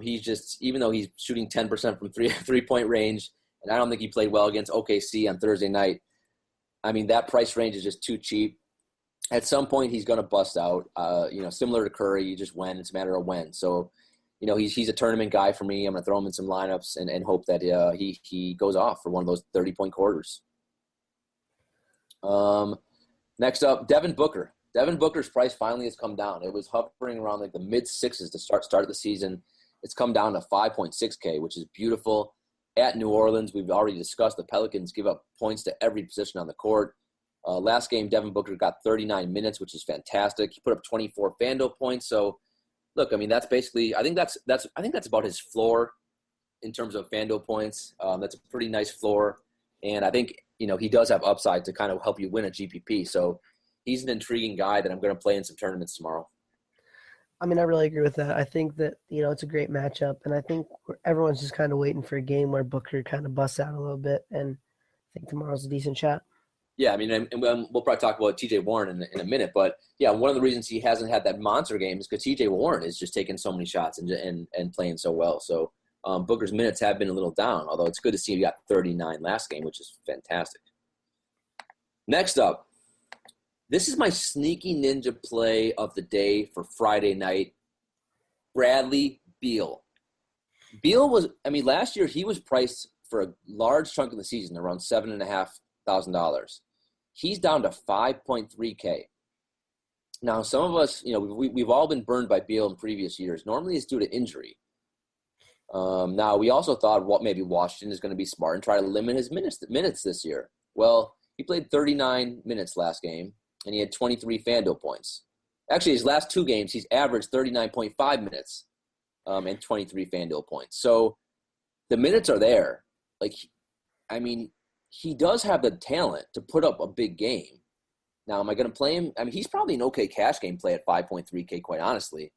He's just, even though he's shooting 10% from three-point range, and I don't think he played well against OKC on Thursday night. I mean, that price range is just too cheap. At some point, he's going to bust out. Similar to Curry, you just win. It's a matter of when. So, he's a tournament guy for me. I'm going to throw him in some lineups and hope that he goes off for one of those 30-point quarters. Next up, Devin Booker. Devin Booker's price finally has come down. It was hovering around like the mid-sixes to start the season. It's come down to 5.6K, which is beautiful. At New Orleans, we've already discussed the Pelicans give up points to every position on the court. Last game, Devin Booker got 39 minutes, which is fantastic. He put up 24 FanDuel points. So, look, I mean, that's basically, I think that's about his floor in terms of FanDuel points. That's a pretty nice floor, and I think he does have upside to kind of help you win a GPP. So, he's an intriguing guy that I'm going to play in some tournaments tomorrow. I mean, I really agree with that. I think that, it's a great matchup, and I think everyone's just kind of waiting for a game where Booker kind of busts out a little bit, and I think tomorrow's a decent shot. Yeah, I mean, and we'll probably talk about T.J. Warren in a minute, but yeah, one of the reasons he hasn't had that monster game is because T.J. Warren is just taking so many shots and playing so well. So Booker's minutes have been a little down, although it's good to see he got 39 last game, which is fantastic. Next up, this is my sneaky ninja play of the day for Friday night. Bradley Beal. Last year he was priced for a large chunk of the season, around $7,500. He's down to 5.3K. Now, some of us, we've all been burned by Beal in previous years. Normally it's due to injury. Now, we also thought maybe Washington is going to be smart and try to limit his minutes this year. Well, he played 39 minutes last game, and he had 23 FanDuel points. Actually, his last two games, he's averaged 39.5 minutes and 23 FanDuel points. So the minutes are there. He does have the talent to put up a big game. Now, am I going to play him? I mean, he's probably an okay cash game play at 5.3K, quite honestly,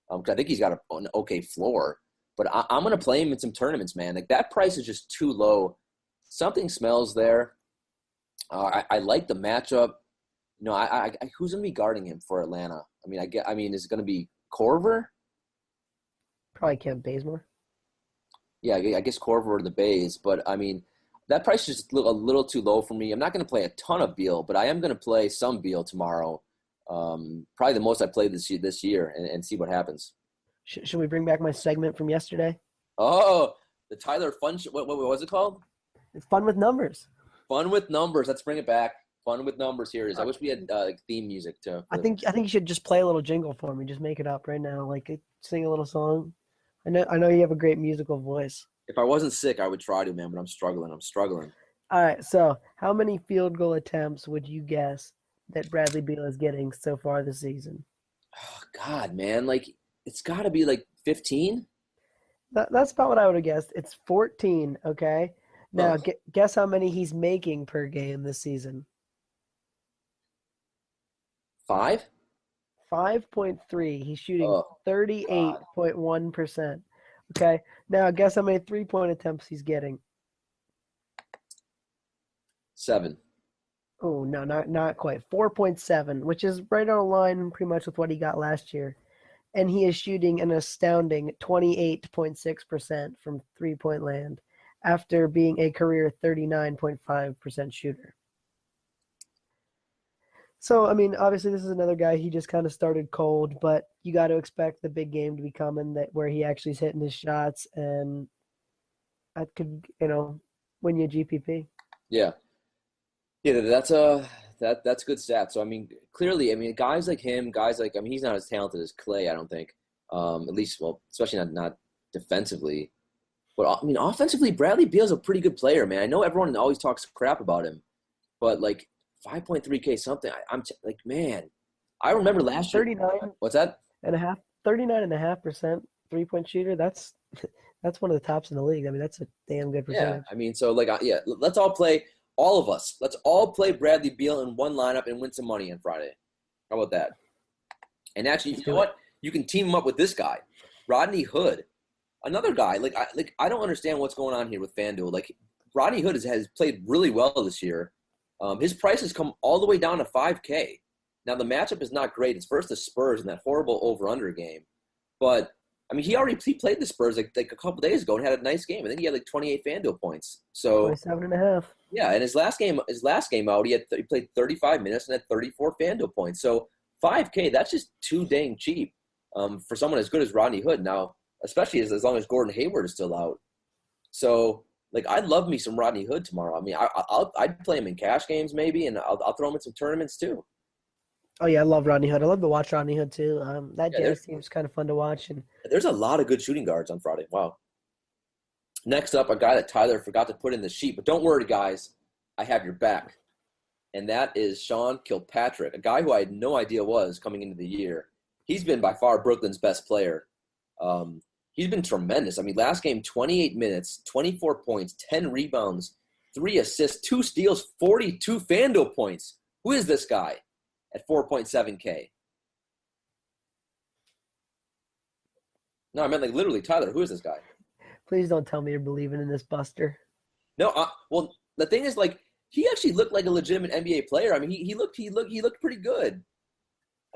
because I think he's got an okay floor. But I'm going to play him in some tournaments, man. That price is just too low. Something smells there. I like the matchup. Who's going to be guarding him for Atlanta? Is it going to be Korver? Probably Kent Bazemore. Yeah, I guess Korver or the Bays. But, that price is just a little too low for me. I'm not going to play a ton of Beal, but I am going to play some Beal tomorrow. Probably the most I played this year and see what happens. Should we bring back my segment from yesterday? Oh, the Tyler Fun – what was it called? It's Fun with Numbers. Fun with Numbers. Let's bring it back. Fun with Numbers. Here it is. I wish we had theme music too. I think you should just play a little jingle for me. Just make it up right now. Sing a little song. I know you have a great musical voice. If I wasn't sick, I would try to, man, but I'm struggling. All right, so how many field goal attempts would you guess that Bradley Beal is getting so far this season? Oh, God, man. It's got to be 15? That's about what I would have guessed. It's 14, okay? Now, guess how many he's making per game this season? 5? 5.3. He's shooting 38.1%. Okay, now guess how many three-point attempts he's getting? 7. Oh, no, not quite. 4.7, which is right on line pretty much with what he got last year. And he is shooting an astounding 28.6% from three-point land after being a career 39.5% shooter. So, obviously this is another guy, he just kind of started cold, but you got to expect the big game to be coming where he actually is hitting his shots, and that could, win you a GPP. Yeah. Yeah, that's a good stat. So, clearly, guys like him, he's not as talented as Clay, I don't think. At least, especially not defensively. But, offensively, Bradley Beal's a pretty good player, man. I know everyone always talks crap about him, but, 5.3K something. Man, I remember last year. 39. What's that? 39.5% three-point shooter. That's one of the tops in the league. That's a damn good percentage. Yeah, let's all play. All of us. Let's all play Bradley Beal in one lineup and win some money on Friday. How about that? And actually, you know what? You can team him up with this guy, Rodney Hood, another guy. I don't understand what's going on here with FanDuel. Rodney Hood has played really well this year. His price has come all the way down to 5K. Now, the matchup is not great. It's versus the Spurs in that horrible over-under game. But, he played the Spurs a couple days ago and had a nice game. I think he had 28 FanDuel points. So 27.5. Yeah, and his last game out, he played 35 minutes and had 34 FanDuel points. So 5K, that's just too dang cheap for someone as good as Rodney Hood. Now, especially as long as Gordon Hayward is still out. So I'd love me some Rodney Hood tomorrow. I'd play him in cash games maybe, and I'll throw him in some tournaments too. Oh, yeah, I love Rodney Hood. I love to watch Rodney Hood too. That Jazz team's kind of fun to watch. And there's a lot of good shooting guards on Friday. Wow. Next up, a guy that Tyler forgot to put in the sheet. But don't worry, guys. I have your back. And that is Sean Kilpatrick, a guy who I had no idea was coming into the year. He's been by far Brooklyn's best player. He's been tremendous. Last game, 28 minutes, 24 points, 10 rebounds, 3 assists, 2 steals, 42 FanDuel points. Who is this guy at 4.7K? No, I meant like literally, Tyler. Who is this guy? Please don't tell me you're believing in this Buster. No, well, the thing is, like, he actually looked like a legitimate NBA player. I mean, he looked pretty good.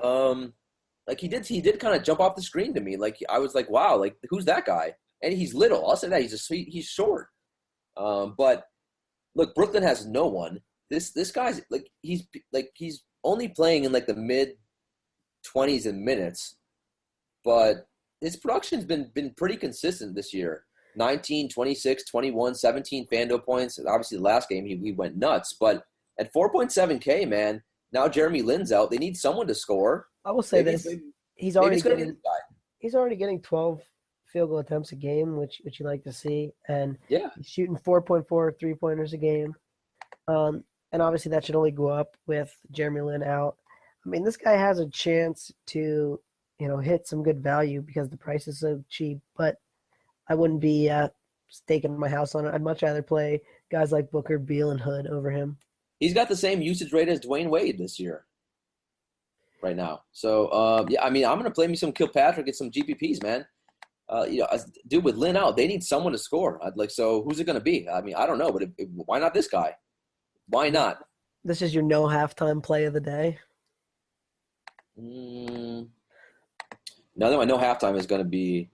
Like he did kind of jump off the screen to me. Like I was like, wow, like who's that guy? And he's little. I'll say that he's short. But look, Brooklyn has no one. This guy's he's only playing in like the mid-20s in minutes, but his production's been pretty consistent this year. 19, 26, 21, 17 FanDuel points. Obviously, the last game he went nuts. But at 4.7K, man, now Jeremy Lin's out. They need someone to score. I will say this: he's already getting 12 field goal attempts a game, which you like to see, and yeah, he's shooting 4.4 3-pointers a game. And obviously that should only go up with Jeremy Lin out. I mean, this guy has a chance to, hit some good value because the price is so cheap, but I wouldn't be staking my house on it. I'd much rather play guys like Booker, Beal, and Hood over him. He's got the same usage rate as Dwayne Wade this year right now. So, yeah, I mean, I'm going to play me some Kilpatrick and some GPPs, man. Dude, with Lin out, they need someone to score. So who's it going to be? I mean, I don't know, but why not this guy? Why not? This is your no halftime play of the day. Now that I know halftime is going to be.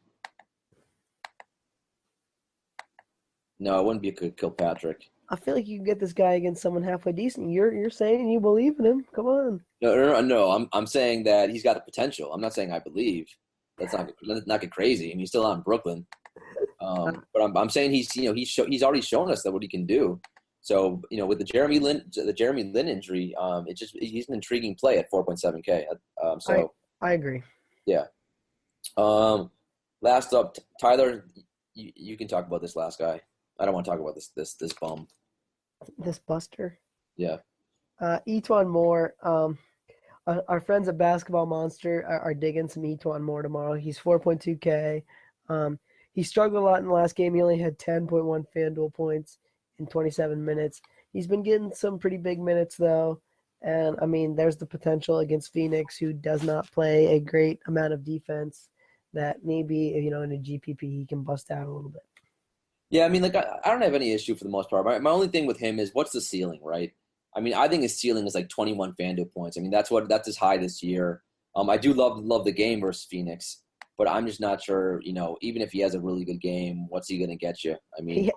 No, it wouldn't be a good Kilpatrick. I feel like you can get this guy against someone halfway decent. You're saying you believe in him. Come on. No. I'm saying that he's got the potential. I'm not saying I believe. Let's not get crazy. I mean, he's still out in Brooklyn. But I'm saying he's already shown us that what he can do. So, with the Jeremy Lin injury, he's an intriguing play at 4.7K. I agree. Yeah. Last up, Tyler, you can talk about this last guy. I don't want to talk about this bum. This Buster. Yeah. Etuan Moore. Our friends at Basketball Monster are digging some Etuan Moore tomorrow. He's 4.2K. He struggled a lot in the last game. He only had 10.1 FanDuel points in 27 minutes. He's been getting some pretty big minutes, though. And, I mean, there's the potential against Phoenix, who does not play a great amount of defense, that maybe, in a GPP he can bust out a little bit. Yeah, I mean, like, I don't have any issue for the most part. My only thing with him is what's the ceiling, right? I mean, I think his ceiling is like 21 FanDuel points. I mean, that's his high this year. I do love the game versus Phoenix, but I'm just not sure, even if he has a really good game, what's he going to get you? I mean,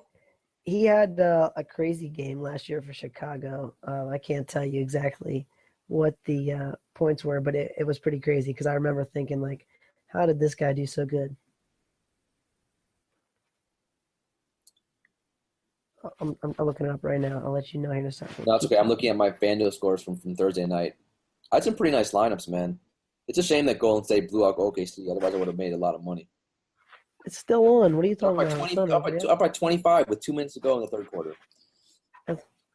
he had a crazy game last year for Chicago. I can't tell you exactly what the points were, but it was pretty crazy because I remember thinking, like, how did this guy do so good? I'm looking it up right now. I'll let you know here in a second. No, it's okay. I'm looking at my FanDuel scores from Thursday night. I had some pretty nice lineups, man. It's a shame that Golden State blew out OKC. Otherwise, I would have made a lot of money. It's still on. What are you talking about? Up by 25 with 2 minutes to go in the third quarter.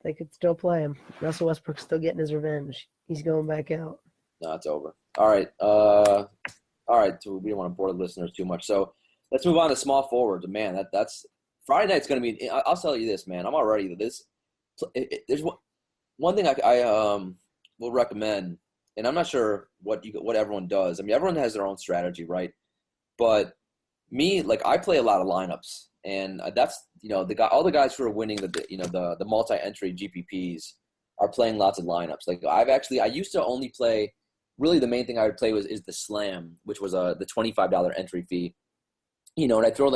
They could still play him. Russell Westbrook's still getting his revenge. He's going back out. No, it's over. All right. So we don't want to bore the listeners too much. So let's move on to small forwards. Man, that's Friday night's going to be. I'll tell you this, man. I'm already this. There's one thing I will recommend, and I'm not sure what everyone does. I mean, everyone has their own strategy, right? But me, like, I play a lot of lineups, and that's all the guys who are winning the multi-entry GPPs are playing lots of lineups. Like I used to only play. Really, the main thing I would play is the Slam, which was the $25 entry fee. And I throw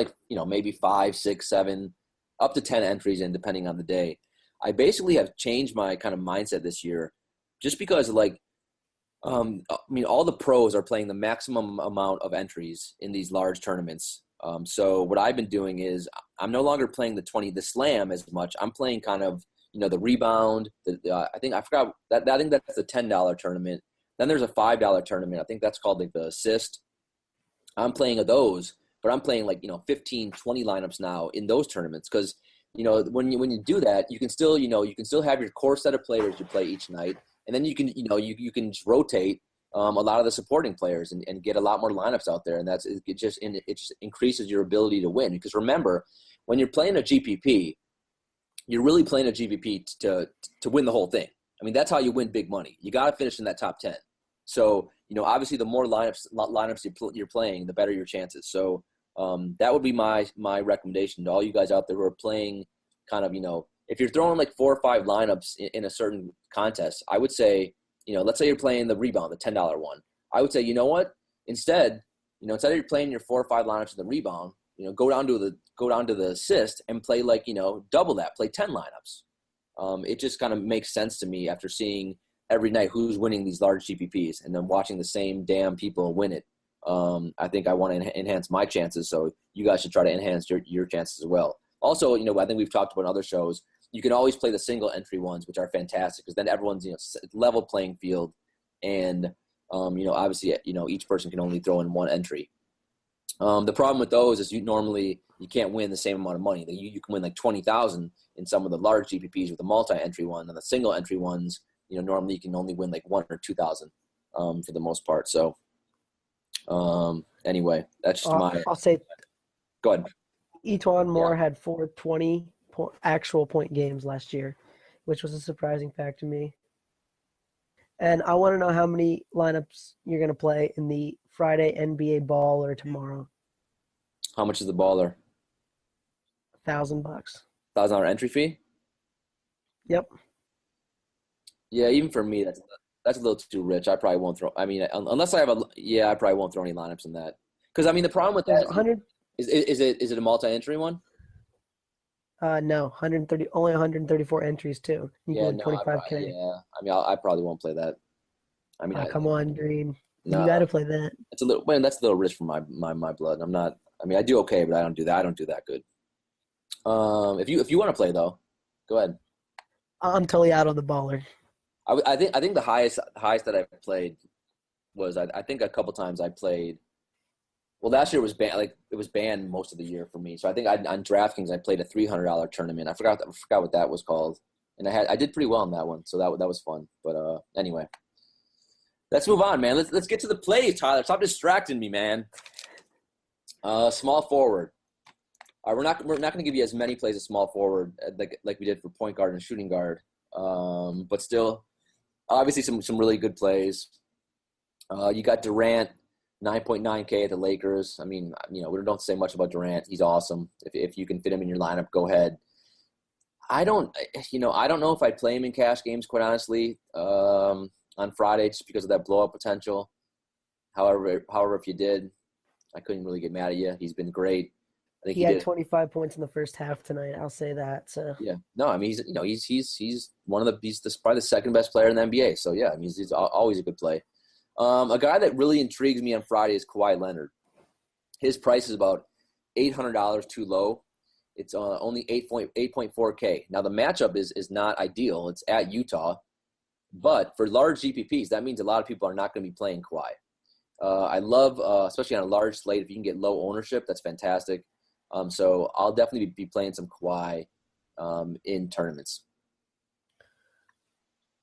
maybe 5, 6, 7, up to 10 entries in depending on the day. I basically have changed my kind of mindset this year, just because all the pros are playing the maximum amount of entries in these large tournaments. So what I've been doing is I'm no longer playing the Slam as much. I'm playing kind of the rebound. I think that's the $10 tournament. Then there's a $5 tournament. I think that's called like the assist. I'm playing of those, but I'm playing 15, 20 lineups now in those tournaments because when you do that, you can still have your core set of players you play each night, and then you can you can just rotate a lot of the supporting players and get a lot more lineups out there, and it just increases your ability to win. Because remember, when you're playing a GPP, you're really playing a GPP to win the whole thing. I mean, that's how you win big money. You got to finish in that top 10. So obviously the more lineups you're playing, the better your chances. So that would be my recommendation to all you guys out there who are playing kind of, if you're throwing like 4 or 5 lineups in a certain contest, I would say, let's say you're playing the rebound, the $10 one. I would say, you know what? Instead of you're playing your 4 or 5 lineups in the rebound, go down to the assist and play like, double that, play 10 lineups. It just kind of makes sense to me after seeing every night who's winning these large GPPs and then watching the same damn people win it. I think I want to enhance my chances, so you guys should try to enhance your chances as well. Also, I think we've talked about in other shows, you can always play the single entry ones, which are fantastic because then everyone's, level playing field. And, obviously, each person can only throw in 1 entry. The problem with those is you can't win the same amount of money. You can win like 20,000 in some of the large GPPs with the multi-entry one, and the single entry ones, normally you can only win like 1,000 or 2,000 for the most part. So anyway, that's just I'll say. Go ahead. Etuan Moore had 420 actual point games last year, which was a surprising fact to me. And I want to know how many lineups you're going to play in the Friday NBA baller tomorrow. How much is the baller? $1,000. $1,000 entry fee? Yep. Yeah, even for me, that's a little too rich. I probably won't throw. I mean, unless I have I probably won't throw any lineups in that. Because I mean, the problem with that is it a multi-entry one? No, 130. Only 134 entries too. You can win 25K. I mean, I probably won't play that. I mean, come on, Green. You got to play that. It's a little. Man, that's a little rich for my blood. I'm not. I mean, I do okay, but I don't do that. I don't do that good. If you want to play though, go ahead. I'm totally out on the baller. I think the highest that I played was I think a couple times I played. Well, last year was banned. Like it was banned most of the year for me. So I think on DraftKings I played a $300 tournament. I forgot what that was called, and I did pretty well on that one. So that was fun. But anyway, let's move on, man. Let's get to the plays, Tyler. Stop distracting me, man. Small forward. We're not going to give you as many plays as small forward like we did for point guard and shooting guard. But still, obviously some really good plays. You got Durant, 9.9K at the Lakers. I mean, we don't say much about Durant. He's awesome. If you can fit him in your lineup, go ahead. I don't know if I'd play him in cash games, quite honestly, on Friday, just because of that blow up potential. However, if you did, I couldn't really get mad at you. He's been great. I think he had 25 points in the first half tonight. I'll say that. So yeah, no, I mean he's one of he's probably the second best player in the NBA. So yeah, I mean he's always a good play. A guy that really intrigues me on Friday is Kawhi Leonard. His price is about $800 too low. It's only 8.4K. Now the matchup is not ideal. It's at Utah, but for large GPPs, that means a lot of people are not going to be playing Kawhi. I love, especially on a large slate, if you can get low ownership, that's fantastic. So I'll definitely be playing some Kawhi in tournaments.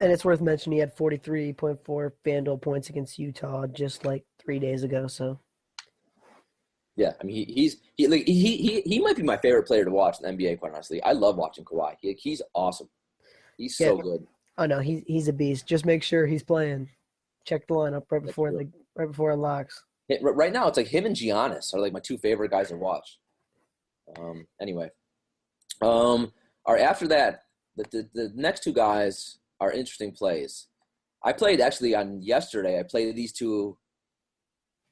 And it's worth mentioning he had 43.4 FanDuel points against Utah just like 3 days ago. So yeah, I mean he might be my favorite player to watch in the NBA. Quite honestly, I love watching Kawhi. He's awesome. He's so good. Oh no, he's a beast. Just make sure he's playing. Check the lineup right before it locks. Right now, it's like him and Giannis are like my two favorite guys to watch. Anyway, after that, the next two guys are interesting plays. I played actually on yesterday. I played these two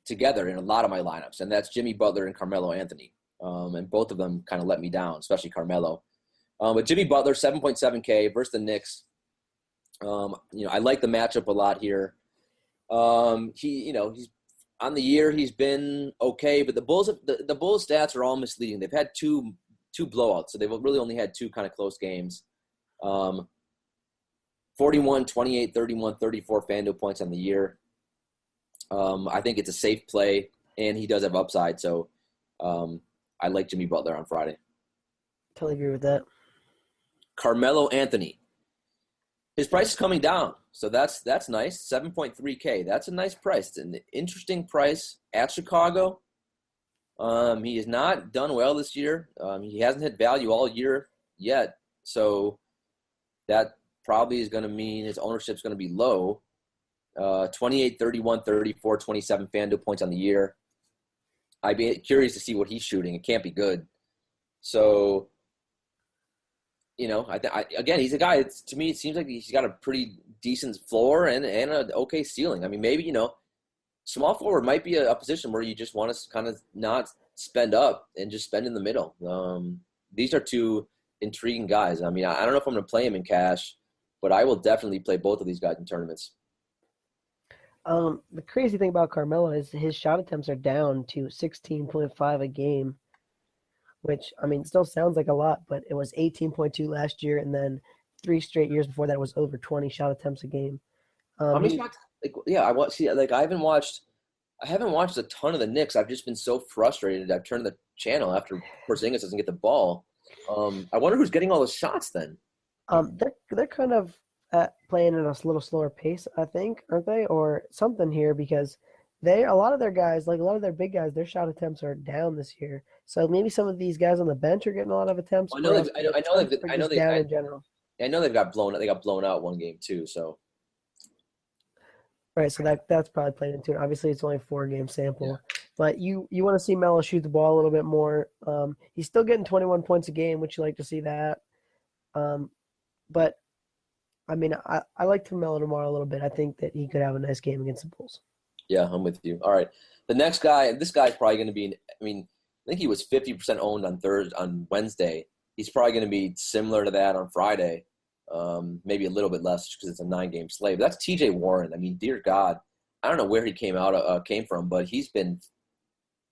together in a lot of my lineups, and that's Jimmy Butler and Carmelo Anthony. And both of them kind of let me down, especially Carmelo. But Jimmy Butler, 7.7K versus the Knicks. I like the matchup a lot here. He's on the year he's been okay, but the Bulls stats are all misleading. They've had two blowouts, so they've really only had two kind of close games. 41, 28, 31, 34 FanDuel points on the year. I think it's a safe play, and he does have upside, so I like Jimmy Butler on Friday. Totally agree with that. Carmelo Anthony. His price is coming down, so that's nice. 7.3K. That's a nice price. It's an interesting price at Chicago. He has not done well this year. He hasn't hit value all year yet, so that probably is going to mean his ownership is going to be low. 28, 31, 34, 27 FanDuel points on the year. I'd be curious to see what he's shooting. It can't be good. So, again, he's a guy. To me, it seems like he's got a pretty decent floor and an okay ceiling. I mean, maybe, small forward might be a position where you just want to kind of not spend up and just spend in the middle. These are two intriguing guys. I mean, I don't know if I'm going to play him in cash, but I will definitely play both of these guys in tournaments. The crazy thing about Carmelo is his shot attempts are down to 16.5 a game, which, I mean, still sounds like a lot, but it was 18.2 last year, and then 3 straight years before that was over 20 shot attempts a game. How many shots? I haven't watched a ton of the Knicks. I've just been so frustrated. I've turned the channel after Porzingis doesn't get the ball. I wonder who's getting all those shots then. They're kind of playing at a little slower pace, I think, aren't they, or something here? Because a lot of their guys, like a lot of their big guys, their shot attempts are down this year. So maybe some of these guys on the bench are getting a lot of attempts. I know they down in general. I know they got blown out one game too. So. Right, so that's probably played into it. Obviously, it's only a 4-game sample, but you want to see Melo shoot the ball a little bit more. He's still getting 21 points a game, which you like to see that. But I mean, I like Melo tomorrow a little bit. I think that he could have a nice game against the Bulls. Yeah, I'm with you. All right, the next guy, this guy's probably going to be. I think he was 50% owned on Wednesday. He's probably going to be similar to that on Friday. Maybe a little bit less because it's a 9-game slate. But that's TJ Warren. I mean, dear God, I don't know where he came from, but he's been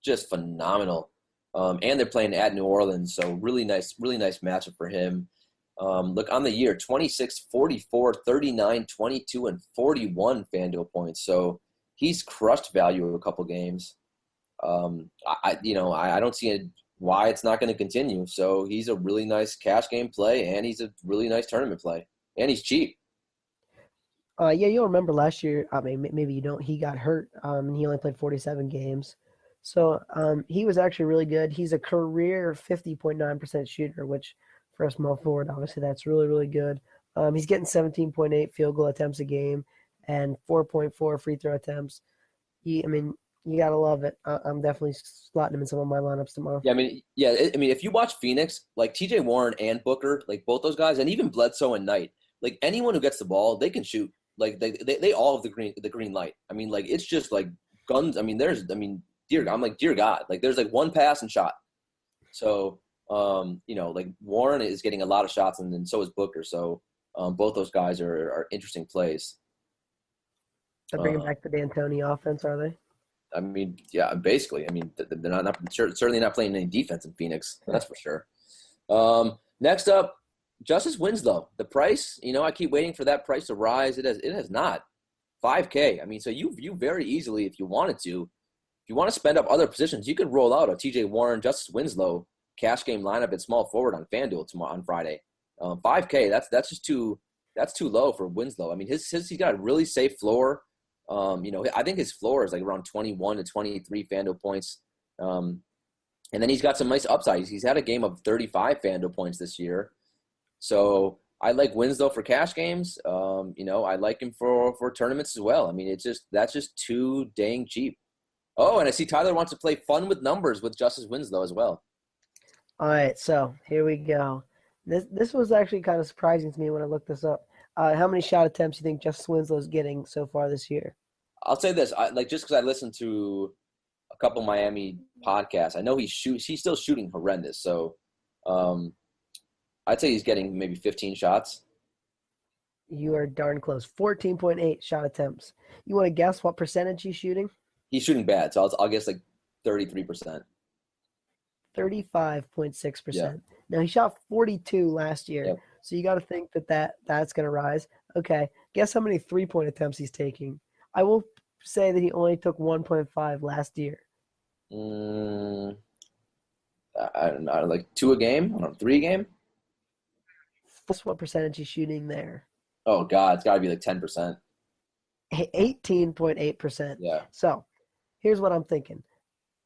just phenomenal. And they're playing at New Orleans, so really nice matchup for him. Look, on the year, 26, 44, 39, 22, and 41 FanDuel points. So he's crushed value of a couple games. I don't see why it's not going to continue. So he's a really nice cash game play, and he's a really nice tournament play, and he's cheap. Yeah, you'll remember last year. I mean, maybe you don't. He got hurt, and he only played 47 games. So he was actually really good. He's a career 50.9% shooter, which for a small forward, obviously that's really, really good. He's getting 17.8 field goal attempts a game and 4.4 free throw attempts. You gotta love it. I'm definitely slotting him in some of my lineups tomorrow. Yeah, if you watch Phoenix, like TJ Warren and Booker, like both those guys, and even Bledsoe and Knight, like anyone who gets the ball, they can shoot. Like they all have the green light. I mean, like it's just like guns. I mean, dear God, like there's like one pass and shot. So like Warren is getting a lot of shots, and then so is Booker. So both those guys are interesting plays. They're bringing back the D'Antoni offense, are they? I mean, yeah, basically. I mean, they're certainly not playing any defense in Phoenix. That's for sure. Next up, Justise Winslow. The price, I keep waiting for that price to rise. It has not. $5K. I mean, so you very easily, if you wanted to, if you want to spend up other positions, you could roll out a TJ Warren, Justise Winslow cash game lineup at small forward on FanDuel tomorrow on Friday. $5K. That's just too low for Winslow. I mean, he's got a really safe floor. I think his floor is like around 21 to 23 FanDuel points. And then he's got some nice upsides. He's had a game of 35 FanDuel points this year. So I like Winslow for cash games. I like him for tournaments as well. I mean, that's just too dang cheap. Oh, and I see Tyler wants to play fun with numbers with Justise Winslow as well. All right, so here we go. This was actually kind of surprising to me when I looked this up. How many shot attempts do you think Justise Winslow is getting so far this year? I'll say this, just because I listened to a couple Miami podcasts, I know he's still shooting horrendous. So I'd say he's getting maybe 15 shots. You are darn close. 14.8 shot attempts. You want to guess what percentage he's shooting? He's shooting bad, so I'll guess like 33%. 35.6%. Yeah. Now, he shot 42 last year, Yep. So you got to think that's going to rise. Okay, guess how many three-point attempts he's taking? I will say that he only took 1.5 last year. I don't know, like 2 a game? I don't know, 3 a game? Guess what percentage he's shooting there? Oh, God, it's got to be like 10%. 18.8%. Yeah. So here's what I'm thinking.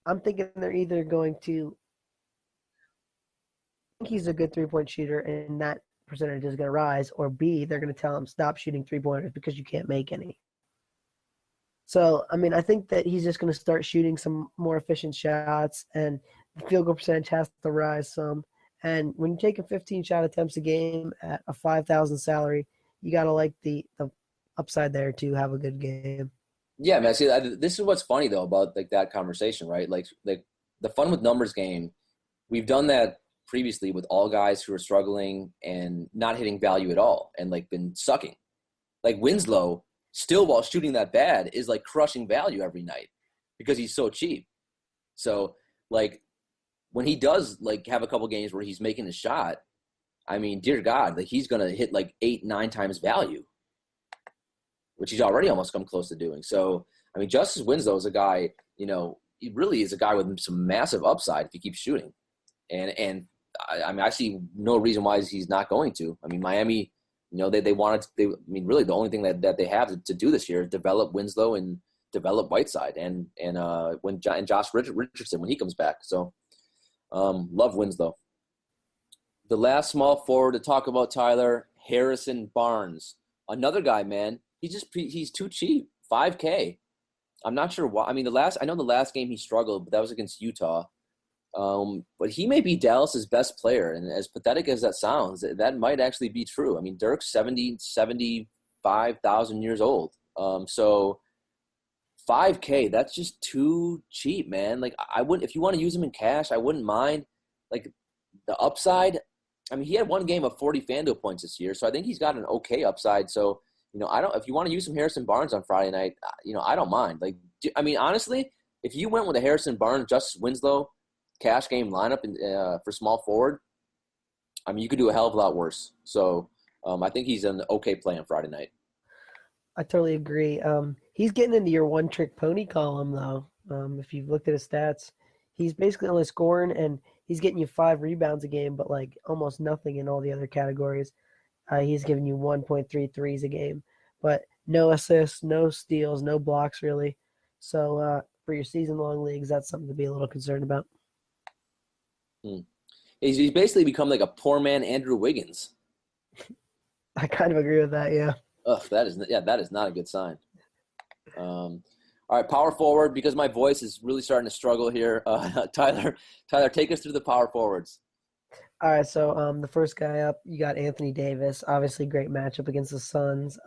I'm thinking they're either going to think he's a good three-point shooter and that percentage is going to rise, or B, they're going to tell him stop shooting three-pointers because you can't make any. So, I mean, I think that he's just going to start shooting some more efficient shots, and the field goal percentage has to rise some. And when you're taking 15 shot attempts a game at a 5,000 salary, you got to like the upside there to have a good game. Yeah, man. See, this is what's funny though about like that conversation, right? Like the fun with numbers game. We've done that previously with all guys who are struggling and not hitting value at all, and like been sucking. Like Winslow, still while shooting that bad, is like crushing value every night because he's so cheap. So like when he does like have a couple games where he's making a shot, I mean, dear God, like he's gonna hit like 8-9 times value, which he's already almost come close to doing. So I mean, Justise Winslow is a guy, he really is a guy with some massive upside if he keeps shooting. And I mean, I see no reason why he's not going to. I mean, Miami, they wanted – really the only thing that they have to do this year is develop Winslow and develop Whiteside and Josh Richardson when he comes back. So, love Winslow. The last small forward to talk about, Tyler, Harrison Barnes. Another guy, man, he's too cheap, $5K. I'm not sure why. I mean, I know the last game he struggled, but that was against Utah. But he may be Dallas's best player, and as pathetic as that sounds, that might actually be true. I mean, Dirk's 75,000 years old. So $5K, that's just too cheap, man. Like I wouldn't, if you want to use him in cash, I wouldn't mind. Like the upside, I mean, he had one game of 40 FanDuel points this year, so I think he's got an okay upside. So, if you want to use some Harrison Barnes on Friday night, I don't mind. Like, I mean, honestly, if you went with a Harrison Barnes, Justise Winslow cash game lineup for small forward, I mean, you could do a hell of a lot worse. So I think he's an okay play on Friday night. I totally agree. He's getting into your one-trick pony column, though. If you've looked at his stats, he's basically only scoring, and he's getting you 5 rebounds a game, but like almost nothing in all the other categories. He's giving you 1.3 threes a game, but no assists, no steals, no blocks really. So for your season-long leagues, that's something to be a little concerned about. He's basically become like a poor man Andrew Wiggins. I kind of agree with that, yeah. Ugh, that is not a good sign. All right, power forward, because my voice is really starting to struggle here. Tyler, take us through the power forwards. All right, so the first guy up, you got Anthony Davis. Obviously, great matchup against the Suns.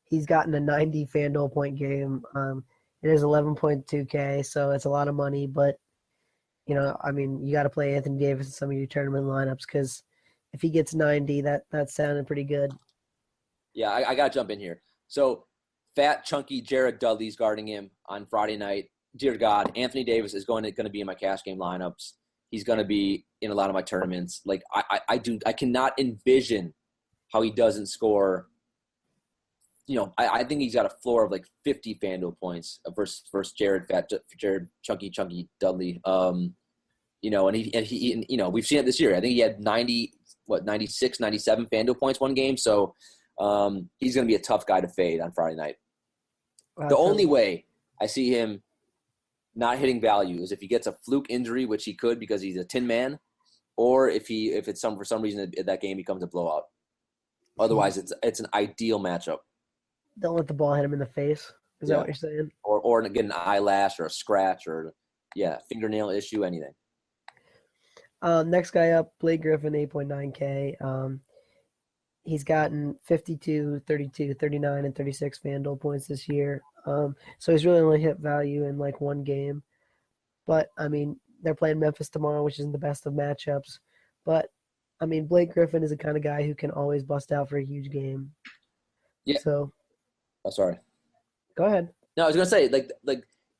He's gotten a 90 FanDuel point game. It is 11.2K, so it's a lot of money. But, I mean, you got to play Anthony Davis in some of your tournament lineups because if he gets 90, that's sounding pretty good. Yeah, I got to jump in here. So, fat, chunky Jared Dudley's guarding him on Friday night. Dear God, Anthony Davis is going to be in my cash game lineups. He's going to be in a lot of my tournaments. Like I cannot envision how he doesn't score. I think he's got a floor of like 50 FanDuel points versus Jared chunky Dudley. And he we've seen it this year. I think he had 96, 97 FanDuel points one game. So he's going to be a tough guy to fade on Friday night. The only way I see him not hitting value is if he gets a fluke injury, which he could because he's a tin man, or if for some reason that game becomes a blowout. Otherwise, it's an ideal matchup. Don't let the ball hit him in the face. Is that what you're saying? Or get an eyelash or a scratch or fingernail issue, anything. Next guy up, Blake Griffin, 8.9K. He's gotten 52, 32, 39, and 36 FanDuel points this year. So he's really only hit value in like one game. But, I mean, they're playing Memphis tomorrow, which isn't the best of matchups. But, I mean, Blake Griffin is the kind of guy who can always bust out for a huge game. Yeah. So. Oh, sorry. Go ahead. No, I was going to say, like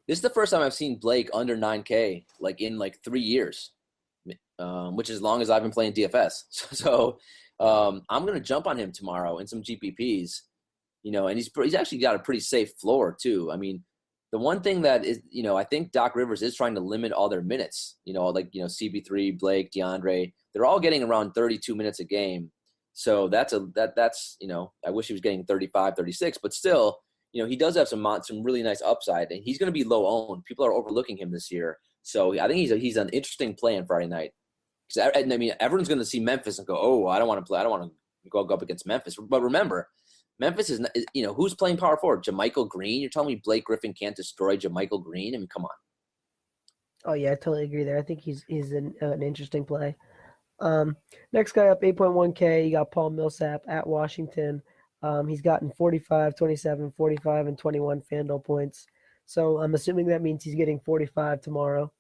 this is the first time I've seen Blake under 9K, like in like 3 years, which is as long as I've been playing DFS. So I'm going to jump on him tomorrow in some GPPs. And he's actually got a pretty safe floor too. I mean, the one thing that is, I think Doc Rivers is trying to limit all their minutes. CB3, Blake, DeAndre, they're all getting around 32 minutes a game. So that's I wish he was getting 35, 36, but still, he does have some really nice upside, and he's going to be low owned. People are overlooking him this year, so I think he's an interesting play on Friday night. Because I mean, everyone's going to see Memphis and go, oh, I don't want to play. I don't want to go up against Memphis. But remember, Memphis is who's playing power forward? JaMychal Green? You're telling me Blake Griffin can't destroy JaMychal Green? I mean, come on. Oh yeah, I totally agree there. I think he's an interesting play. Next guy up, 8.1K. You got Paul Millsap at Washington. He's gotten 45, 27, 45, and 21 FanDuel points. So I'm assuming that means he's getting 45 tomorrow.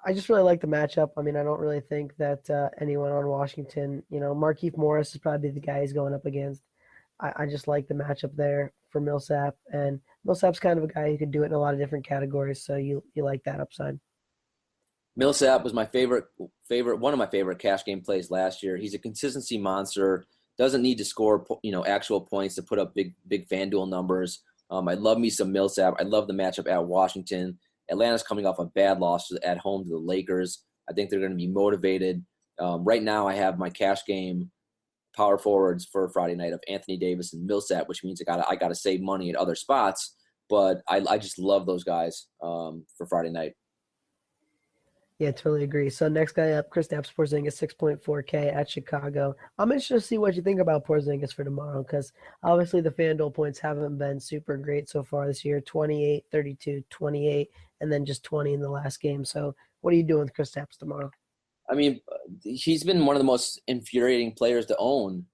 I just really like the matchup. I mean, I don't really think that anyone on Washington, Markieff Morris is probably the guy he's going up against. I just like the matchup there for Millsap. And Millsap's kind of a guy who can do it in a lot of different categories, so you like that upside. Millsap was my one of my favorite cash game plays last year. He's a consistency monster. Doesn't need to score, actual points to put up big FanDuel numbers. I love me some Millsap. I love the matchup at Washington. Atlanta's coming off a bad loss at home to the Lakers. I think they're going to be motivated. Right now, I have my cash game power forwards for Friday night of Anthony Davis and Millsap, which means I got to save money at other spots. But I just love those guys for Friday night. Yeah, totally agree. So next guy up, Kristaps Porzingis, 6.4K at Chicago. I'm interested to see what you think about Porzingis for tomorrow because obviously the FanDuel points haven't been super great so far this year. 28, 32, 28, and then just 20 in the last game. So what are you doing with Kristaps tomorrow? I mean, he's been one of the most infuriating players to own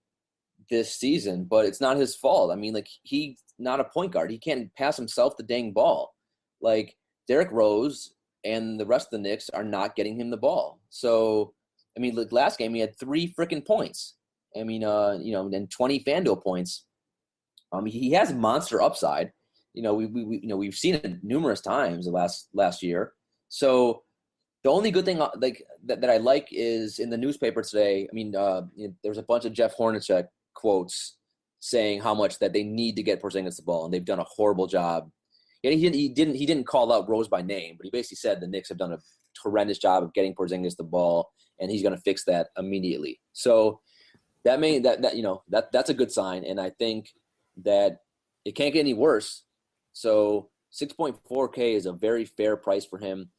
this season, but it's not his fault. I mean, like, he's not a point guard. He can't pass himself the dang ball. Like, Derrick Rose and the rest of the Knicks are not getting him the ball. So, I mean, like last game, he had 3 freaking points. I mean, and 20 FanDuel points. He has monster upside. We've seen it numerous times the last year. So, the only good thing that I like is in the newspaper today. I mean, there's a bunch of Jeff Hornacek quotes saying how much that they need to get Porzingis the ball, and they've done a horrible job. And he didn't call out Rose by name, but he basically said the Knicks have done a horrendous job of getting Porzingis the ball, and he's going to fix that immediately. So that's a good sign, and I think that it can't get any worse. So 6.4K is a very fair price for him.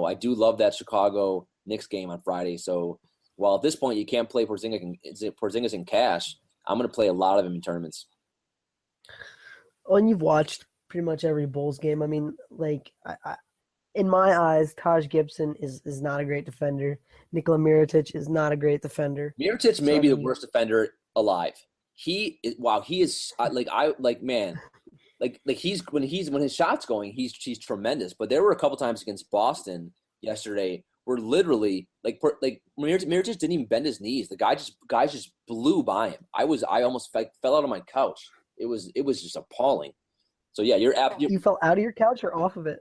I do love that Chicago Knicks game on Friday. So while at this point you can't play Porzingis in cash, I'm going to play a lot of him in tournaments. Oh, and you've watched pretty much every Bulls game. I mean, like, in my eyes, Taj Gibson is not a great defender. Nikola Mirotic is not a great defender. Mirotic may be the worst defender alive. He is when his shot's going, he's tremendous. But there were a couple times against Boston yesterday where literally Mirotic didn't even bend his knees. The guys just blew by him. I almost fell out of my couch. It was just appalling. So yeah, you fell out of your couch or off of it?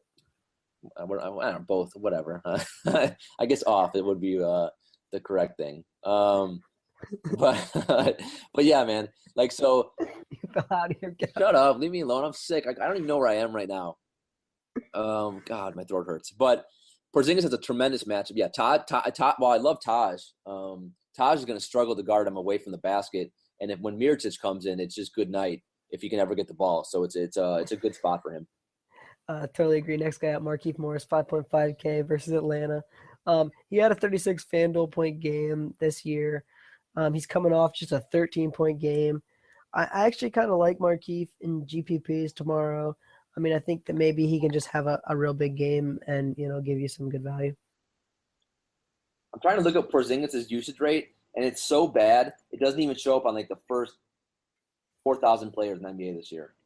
I don't know, both, whatever. I guess off it would be the correct thing. But yeah, man. Like, so you fell out of your couch. Shut up, leave me alone. I'm sick. I don't even know where I am right now. God, my throat hurts. But Porzingis has a tremendous matchup. Yeah, Todd. Well, I love Taj. Taj is going to struggle to guard him away from the basket, and when Mirotic comes in, it's just good night if he can ever get the ball. So it's a good spot for him. Totally agree. Next guy up, Markieff Morris, 5.5K versus Atlanta. He had a 36 FanDuel point game this year. He's coming off just a 13-point game. I actually kind of like Markieff in GPPs tomorrow. I mean, I think that maybe he can just have a real big game and, give you some good value. I'm trying to look up Porzingis' usage rate, and it's so bad, it doesn't even show up on, like, the first 4,000 players in the NBA this year.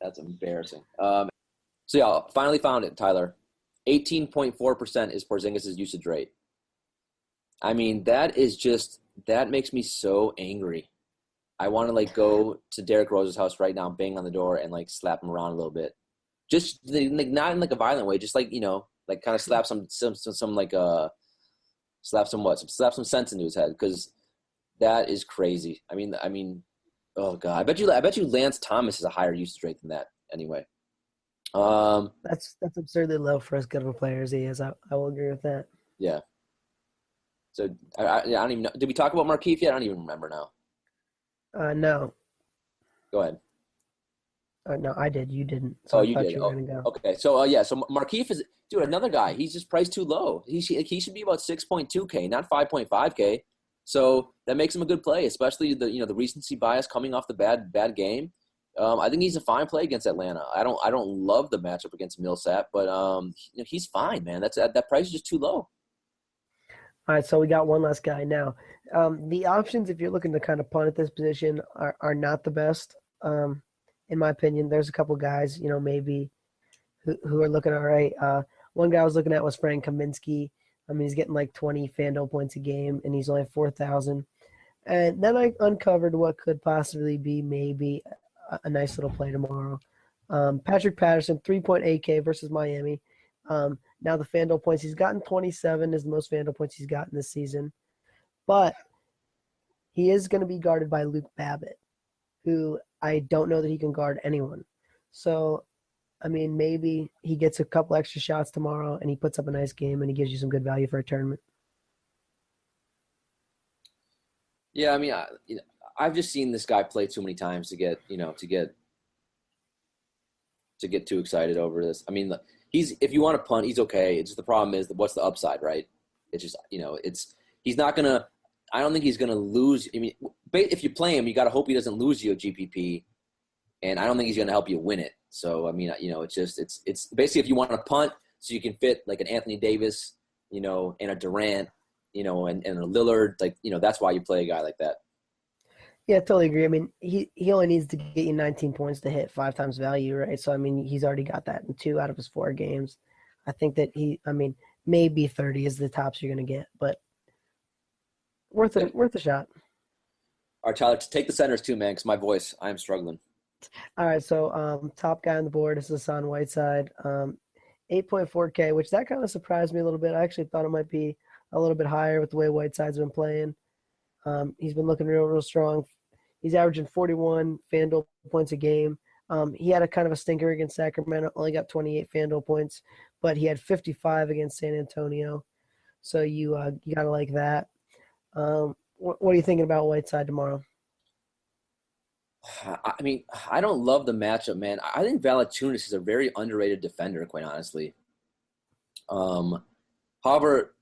That's embarrassing. So, yeah, finally found it, Tyler. 18.4% is Porzingis' usage rate. I mean, that makes me so angry. I want to, go to Derrick Rose's house right now, bang on the door, and, slap him around a little bit. Just, not in, a violent way. Just, kind of slap some sense into his head, because that is crazy. I mean, oh, God. I bet you Lance Thomas has a higher usage rate than that anyway. That's absurdly low for as good of a player as he is. I will agree with that. Yeah. So, I don't even know. Did we talk about Markieff yet? I don't even remember now. No. Go ahead. No, I did. You didn't. So you did. Go. Okay. So, so Markieff is – dude, another guy. He's just priced too low. He should be about 6.2K, not 5.5K. So that makes him a good play, especially the recency bias coming off the bad game. I think he's a fine play against Atlanta. I don't love the matchup against Millsap, but he's fine, man. That price is just too low. All right, so we got one last guy now. The options, if you're looking to kind of punt at this position, are not the best, in my opinion. There's a couple guys, maybe who are looking all right. One guy I was looking at was Frank Kaminsky. I mean, he's getting like 20 FanDuel points a game, and he's only 4,000. And then I uncovered what could possibly be maybe a nice little play tomorrow. Patrick Patterson, 3.8K versus Miami. Now the FanDuel points, he's gotten 27 is the most FanDuel points he's gotten this season. But he is going to be guarded by Luke Babbitt, who I don't know that he can guard anyone. So, I mean, maybe he gets a couple extra shots tomorrow and he puts up a nice game and he gives you some good value for a tournament. Yeah, I mean, I've just seen this guy play too many times to get too excited over this. I mean, if you want to punt, he's okay. It's just the problem is what's the upside, right? It's just he's not gonna. I don't think he's gonna lose. I mean, if you play him, you got to hope he doesn't lose you a GPP, and I don't think he's gonna help you win it. So I mean, it's basically if you want to punt, so you can fit like an Anthony Davis, and a Durant, and a Lillard, that's why you play a guy like that. Yeah, I totally agree. I mean, he only needs to get you 19 points to hit 5 times value, right? So, I mean, he's already got that in 2 out of his 4 games. I think that maybe 30 is the tops you're going to get, but worth a shot. All right, Tyler, take the centers too, man, because my voice, I am struggling. All right, so top guy on the board is Hassan Whiteside, 8.4K, which that kind of surprised me a little bit. I actually thought it might be a little bit higher with the way Whiteside's been playing. He's been looking real strong. He's averaging 41 FanDuel points a game. He had a kind of a stinker against Sacramento, only got 28 FanDuel points, but he had 55 against San Antonio. So you got to like that. What are you thinking about Whiteside tomorrow? I mean, I don't love the matchup, man. I think Valanciunas is a very underrated defender, quite honestly. However,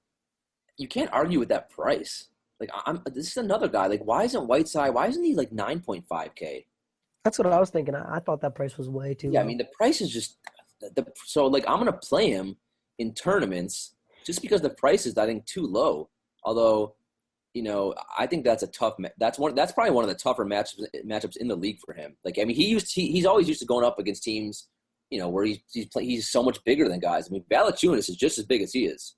you can't argue with that price. Like, this is another guy. Like, why isn't he like 9.5K? That's what I was thinking. I thought that price was way too low. Yeah, I mean, the price is just so like I'm gonna play him in tournaments just because the price is, I think, too low. Although, I think that's that's probably one of the tougher matchups in the league for him. Like, I mean, he's always used to going up against teams, where he's so much bigger than guys. I mean, Valanciunas is just as big as he is.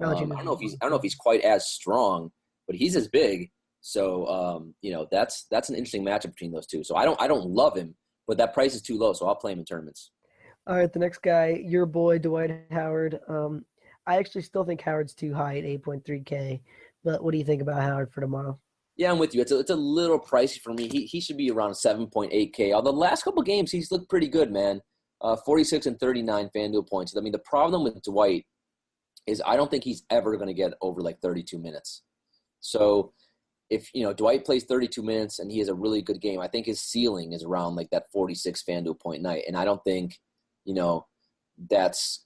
I don't know if he's quite as strong, but he's as big. So, that's an interesting matchup between those two. So I don't love him, but that price is too low, so I'll play him in tournaments. All right, the next guy, your boy Dwight Howard. I actually still think Howard's too high at 8.3K, but what do you think about Howard for tomorrow? Yeah, I'm with you. It's a little pricey for me. He should be around 7.8K. Although the last couple games he's looked pretty good, man. 46 and 39 FanDuel points. I mean, the problem with Dwight is I don't think he's ever going to get over like 32 minutes. So if, Dwight plays 32 minutes and he has a really good game, I think his ceiling is around like that 46 FanDuel point night. And I don't think, that's,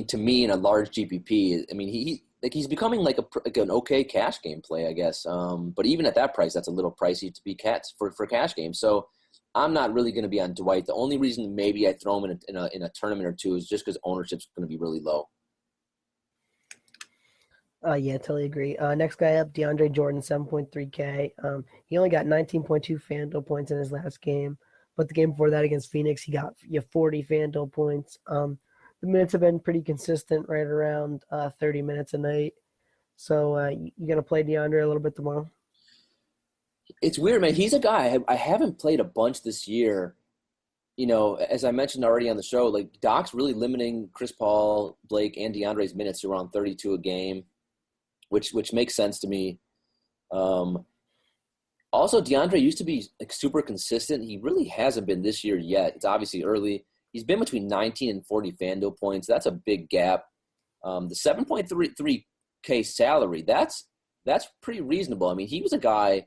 to me in a large GPP, I mean, he's becoming like an okay cash game play, I guess. But even at that price, that's a little pricey to be for cash games. So I'm not really going to be on Dwight. The only reason maybe I throw him in a tournament or two is just because ownership's going to be really low. Yeah, totally agree. Next guy up, DeAndre Jordan, 7.3K. He only got 19.2 FanDuel points in his last game, but the game before that against Phoenix, he got 40 FanDuel points. The minutes have been pretty consistent, right around 30 minutes a night. So you going to play DeAndre a little bit tomorrow? It's weird, man. He's a guy I haven't played a bunch this year. As I mentioned already on the show, like Doc's really limiting Chris Paul, Blake, and DeAndre's minutes to around 32 a game, which makes sense to me. Also, DeAndre used to be like super consistent. He really hasn't been this year yet. It's obviously early. He's been between 19 and 40 FanDuel points. That's a big gap. The 7.33K salary, that's pretty reasonable. I mean, he was a guy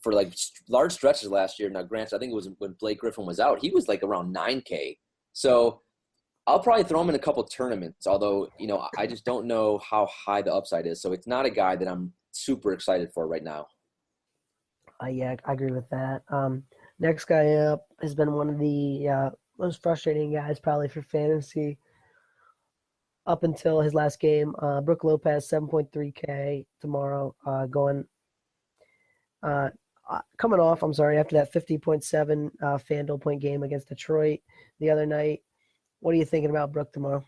for like large stretches last year. Now, granted, I think it was when Blake Griffin was out. He was like around 9K. So I'll probably throw him in a couple tournaments, although, I just don't know how high the upside is. So it's not a guy that I'm super excited for right now. Yeah, I agree with that. Next guy up has been one of the most frustrating guys probably for fantasy up until his last game. Brook Lopez, 7.3K tomorrow, coming off, after that 50.7 FanDuel point game against Detroit the other night. What are you thinking about Brook tomorrow?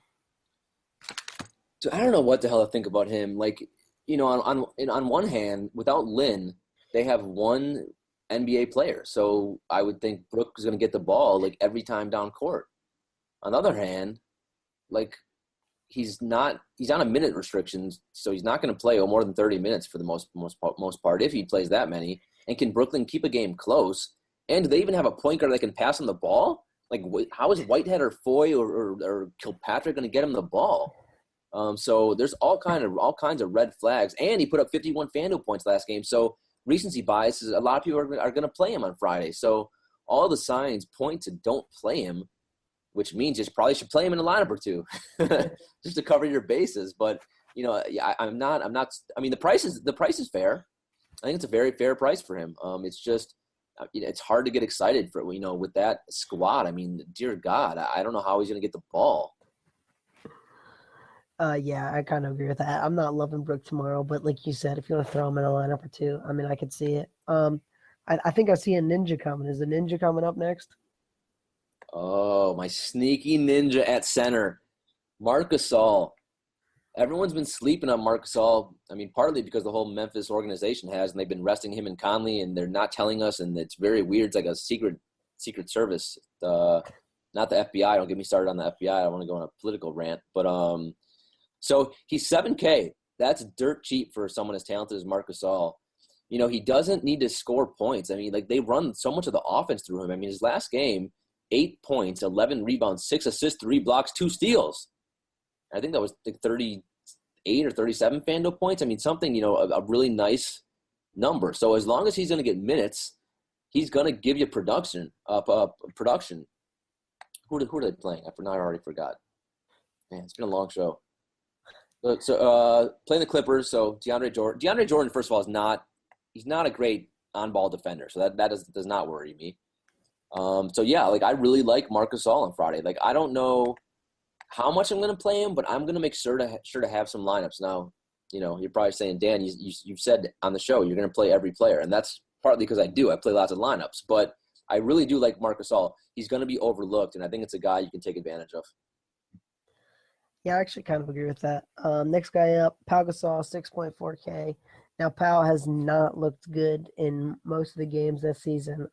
So I don't know what the hell to think about him. Like, on one hand, without Lin, they have one NBA player. So I would think Brook is going to get the ball like every time down court. On the other hand, like he's on a minute restrictions, so he's not going to play more than 30 minutes for the most part if he plays that many. And can Brooklyn keep a game close? And do they even have a point guard that can pass him the ball? Like, how is Whitehead or Foy or Kilpatrick going to get him the ball? So there's all kinds of red flags. And he put up 51 FanDuel points last game. So recency bias is a lot of people are going to play him on Friday. So all the signs point to don't play him, which means you probably should play him in a lineup or two just to cover your bases. But I'm not. I mean, the price is fair. I think it's a very fair price for him. It's just it's hard to get excited for with that squad. I mean, dear God, I don't know how he's going to get the ball. Yeah, I kind of agree with that. I'm not loving Brook tomorrow, but like you said, if you want to throw him in a lineup or two, I mean, I could see it. I think I see a Ninja coming. Is the Ninja coming up next? Oh, my sneaky Ninja at center, Marc Gasol. Everyone's been sleeping on Marc Gasol. I mean, partly because the whole Memphis organization has, and they've been resting him and Conley, and they're not telling us, and it's very weird. It's like a secret service. Not the FBI. Don't get me started on the FBI. I don't want to go on a political rant, but so he's 7K. That's dirt cheap for someone as talented as Marc Gasol. He doesn't need to score points. I mean, like they run so much of the offense through him. I mean, his last game, 8 points, 11 rebounds, 6 assists, 3 blocks, 2 steals. I think that was like 38 or 37 FanDuel points. I mean, something, a really nice number. So as long as he's going to get minutes, he's going to give you production. Who are they playing? I already forgot. Man, it's been a long show. So playing the Clippers. So DeAndre Jordan, first of all, he's not a great on-ball defender. So that does not worry me. So yeah, like I really like Marc Gasol on Friday. Like I don't know how much I'm going to play him, but I'm going to make sure to have some lineups. Now, you're probably saying, Dan, you've said on the show you're going to play every player, and that's partly because I do. I play lots of lineups, but I really do like Marc Gasol. He's going to be overlooked, and I think it's a guy you can take advantage of. Yeah, I actually kind of agree with that. Next guy up, Pau Gasol, 6.4K. Now, Pau has not looked good in most of the games this season.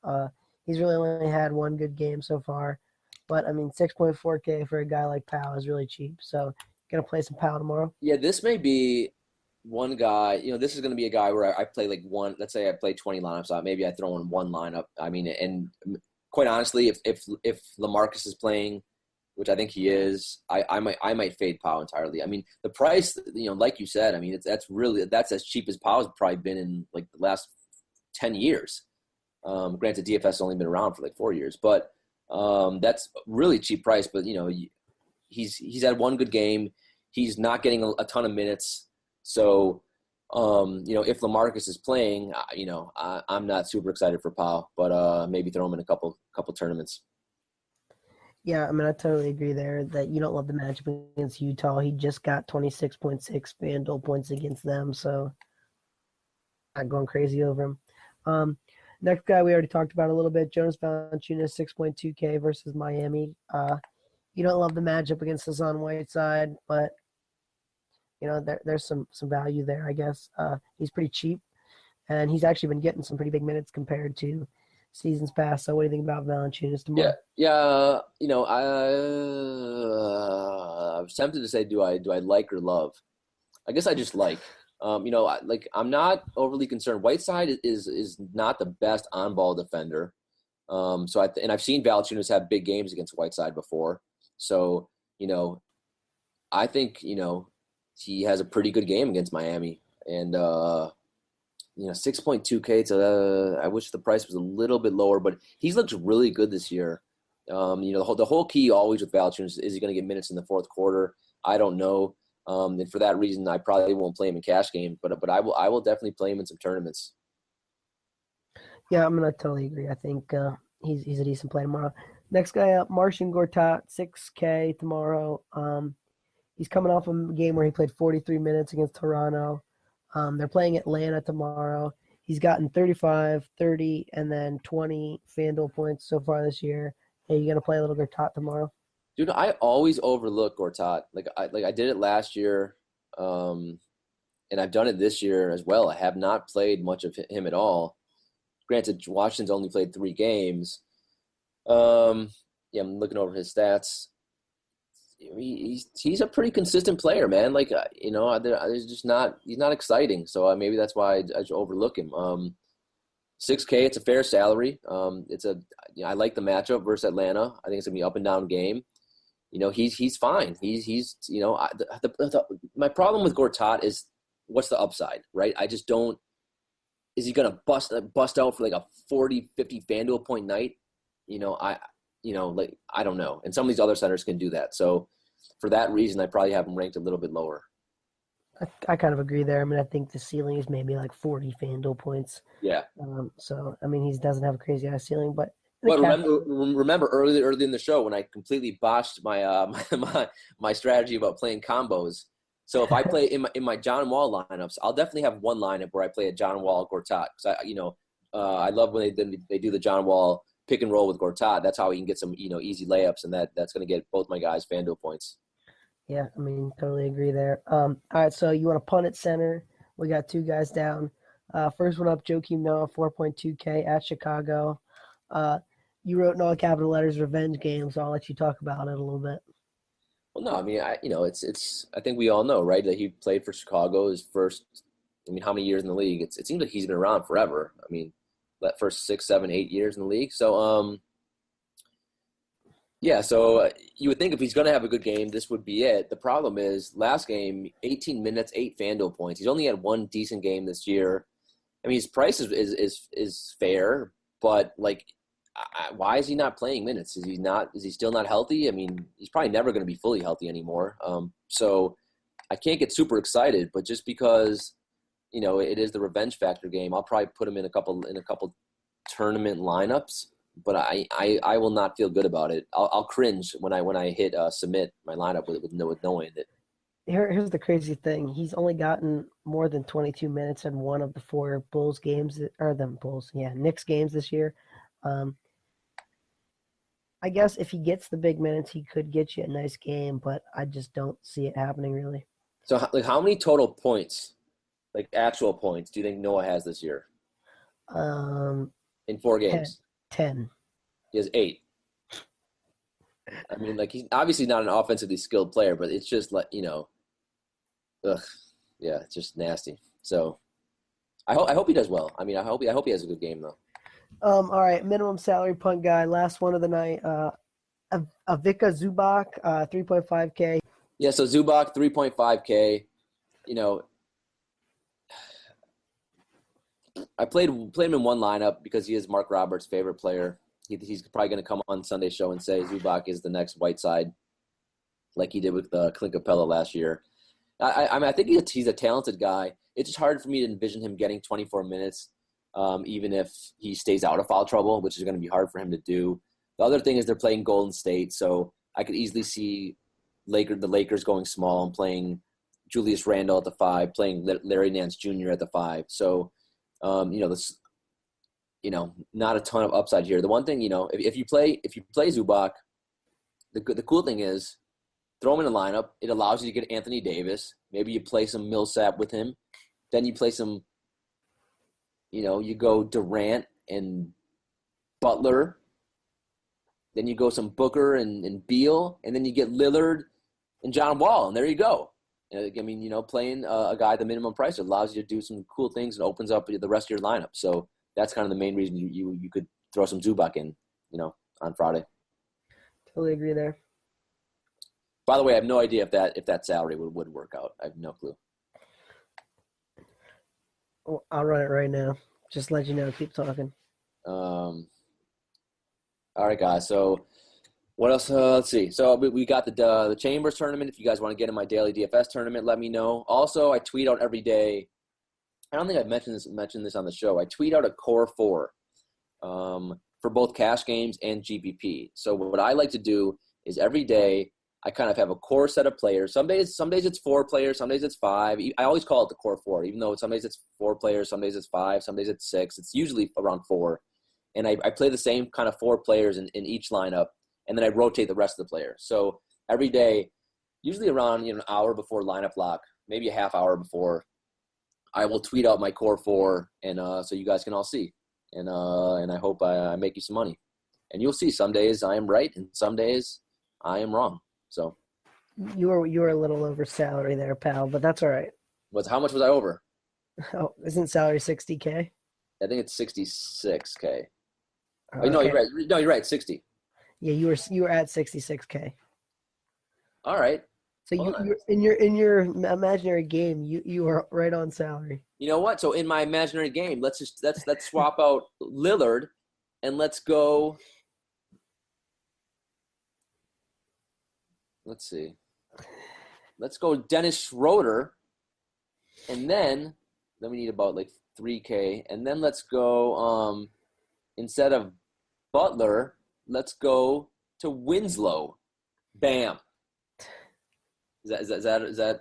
He's really only had one good game so far. But, I mean, 6.4K for a guy like Pau is really cheap. So, going to play some Pau tomorrow? Yeah, this may be one guy. This is going to be a guy where I play like one. Let's say I play 20 lineups out. Maybe I throw in one lineup. I mean, and quite honestly, if LaMarcus is playing, which I think he is, I might fade Pau entirely. I mean, the price, like you said, I mean, that's as cheap as Pau's probably been in like the last 10 years. Granted, DFS has only been around for like 4 years, but that's really cheap price. But he's had one good game. He's not getting a ton of minutes. So if LaMarcus is playing, I'm not super excited for Pau, but maybe throw him in a couple tournaments. Yeah, I mean, I totally agree there that you don't love the matchup against Utah. He just got 26.6 FanDuel points against them, so not going crazy over him. Next guy we already talked about a little bit, Jonas Valanciunas, 6.2K versus Miami. You don't love the matchup against Hassan Whiteside, but there's some value there, I guess. He's pretty cheap, and he's actually been getting some pretty big minutes compared to seasons past. So what do you think about Valanciunas tomorrow? Yeah. I was tempted to say, do I like or love? I guess I just like. I'm not overly concerned. Whiteside is not the best on-ball defender. And I've seen Valanciunas have big games against Whiteside before. So, I think, he has a pretty good game against Miami. And, 6.2K. So I wish the price was a little bit lower, but he's looked really good this year. The whole key always with Valanciunas is he going to get minutes in the fourth quarter? I don't know. And for that reason, I probably won't play him in cash games, but I will definitely play him in some tournaments. Yeah, I'm gonna totally agree. I think he's a decent play tomorrow. Next guy up, Marcin Gortat, 6K tomorrow. He's coming off a game where he played 43 minutes against Toronto. They're playing Atlanta tomorrow. He's gotten 35, 30, and then 20 FanDuel points so far this year. Hey, you gonna play a little Gortat tomorrow? Dude, I always overlook Gortat. I did it last year, and I've done it this year as well. I have not played much of him at all. Granted, Washington's only played 3 games. I'm looking over his stats. He's a pretty consistent player, man. There's just he's not exciting. So maybe that's why I just overlook him. 6K, it's a fair salary. I like the matchup versus Atlanta. I think it's gonna be up and down game. He's fine. My problem with Gortat is what's the upside, right? I just don't. Is he gonna bust out for like a 40, 50 FanDuel point night? I don't know. And some of these other centers can do that. So for that reason, I probably have him ranked a little bit lower. I kind of agree there. I mean, I think the ceiling is maybe like 40 FanDuel points. Yeah. So I mean, he doesn't have a crazy high ceiling, but remember early in the show when I completely botched my my strategy about playing combos. So if I play in my John Wall lineups, I'll definitely have one lineup where I play a John Wall Gortat because I love when they do the John Wall pick and roll with Gortat. That's how he can get some easy layups, and that's going to get both my guys FanDuel points. Yeah, I mean, totally agree there. All right, so you want to punt at center? We got 2 guys down. First one up, Joakim Noah, 4.2K at Chicago. You wrote in all capital letters "revenge game," so I'll let you talk about it a little bit. Well, no, I mean, it's. I think we all know, right, that he played for Chicago his first. I mean, how many years in the league? It seems like he's been around forever. I mean, that first 6, 7, 8 years in the league. So, So you would think if he's going to have a good game, this would be it. The problem is, last game, 18 minutes, 8 FanDuel points. He's only had one decent game this year. I mean, his price is fair, but why is he not playing minutes? Is he still not healthy? I mean, he's probably never going to be fully healthy anymore. So I can't get super excited, but just because, it is the revenge factor game, I'll probably put him in a couple tournament lineups, but I will not feel good about it. I'll cringe when I hit submit my lineup with knowing it. Here's the crazy thing. He's only gotten more than 22 minutes in one of the 4 Bulls games, Knicks games this year. I guess if he gets the big minutes, he could get you a nice game, but I just don't see it happening really. So, how many total points, actual points, do you think Noah has this year? In 4 games? 10. He has 8. I mean, he's obviously not an offensively skilled player, but it's just it's just nasty. So, I hope he does well. I mean, I hope he has a good game though. All right, minimum salary punt guy, last one of the night. Ivica Zubac, 3.5K. Yeah, so Zubac, 3.5K. I played him in one lineup because he is Mark Roberts' favorite player. He's probably going to come on Sunday's show and say Zubac is the next Whiteside, like he did with Clint Capella last year. I think he's a talented guy. It's just hard for me to envision him getting 24 minutes. Even if he stays out of foul trouble, which is going to be hard for him to do. The other thing is they're playing Golden State, so I could easily see the Lakers going small and playing Julius Randle at the 5, playing Larry Nance Jr. at the 5. So, not a ton of upside here. The one thing, if you play Zubac, the cool thing is throw him in a lineup. It allows you to get Anthony Davis. Maybe you play some Millsap with him. Then you play some. You go Durant and Butler. Then you go some Booker and Beal. And then you get Lillard and John Wall. And there you go. I mean, playing a guy at the minimum price allows you to do some cool things and opens up the rest of your lineup. So that's kind of the main reason you could throw some Zubac in, on Friday. Totally agree there. By the way, I have no idea if that salary would work out. I have no clue. I'll run it right now. Just let you know. Keep talking. All right, guys. So What else? Let's see. So we got the Chambers tournament. If you guys want to get in my daily DFS tournament, let me know. Also, I tweet out every day. I don't think I've mentioned this on the show. I tweet out a core 4 for both cash games and GPP. So what I like to do is every day I kind of have a core set of players. Some days it's 4 players, some days it's 5. I always call it the core 4, even though some days it's 4 players, some days it's 5, some days it's 6. It's usually around 4. And I play the same kind of 4 players in each lineup, and then I rotate the rest of the players. So every day, usually around an hour before lineup lock, maybe a half hour before, I will tweet out my core 4, and so you guys can all see. And I hope I make you some money. And you'll see some days I am right, and some days I am wrong. So you were a little over salary there, pal, but that's all right. How much was I over? Oh, isn't salary $60K? I think it's $66K. Okay. No, you're right. No, you're right. 60. Yeah, you were at $66K. All right. So you in your imaginary game, you are right on salary. You know what? So in my imaginary game, let's swap out Lillard, and let's go. Let's see. Let's go Dennis Schroder, and then we need about like $3K, and then let's go instead of Butler, let's go to Winslow. Bam. Is that?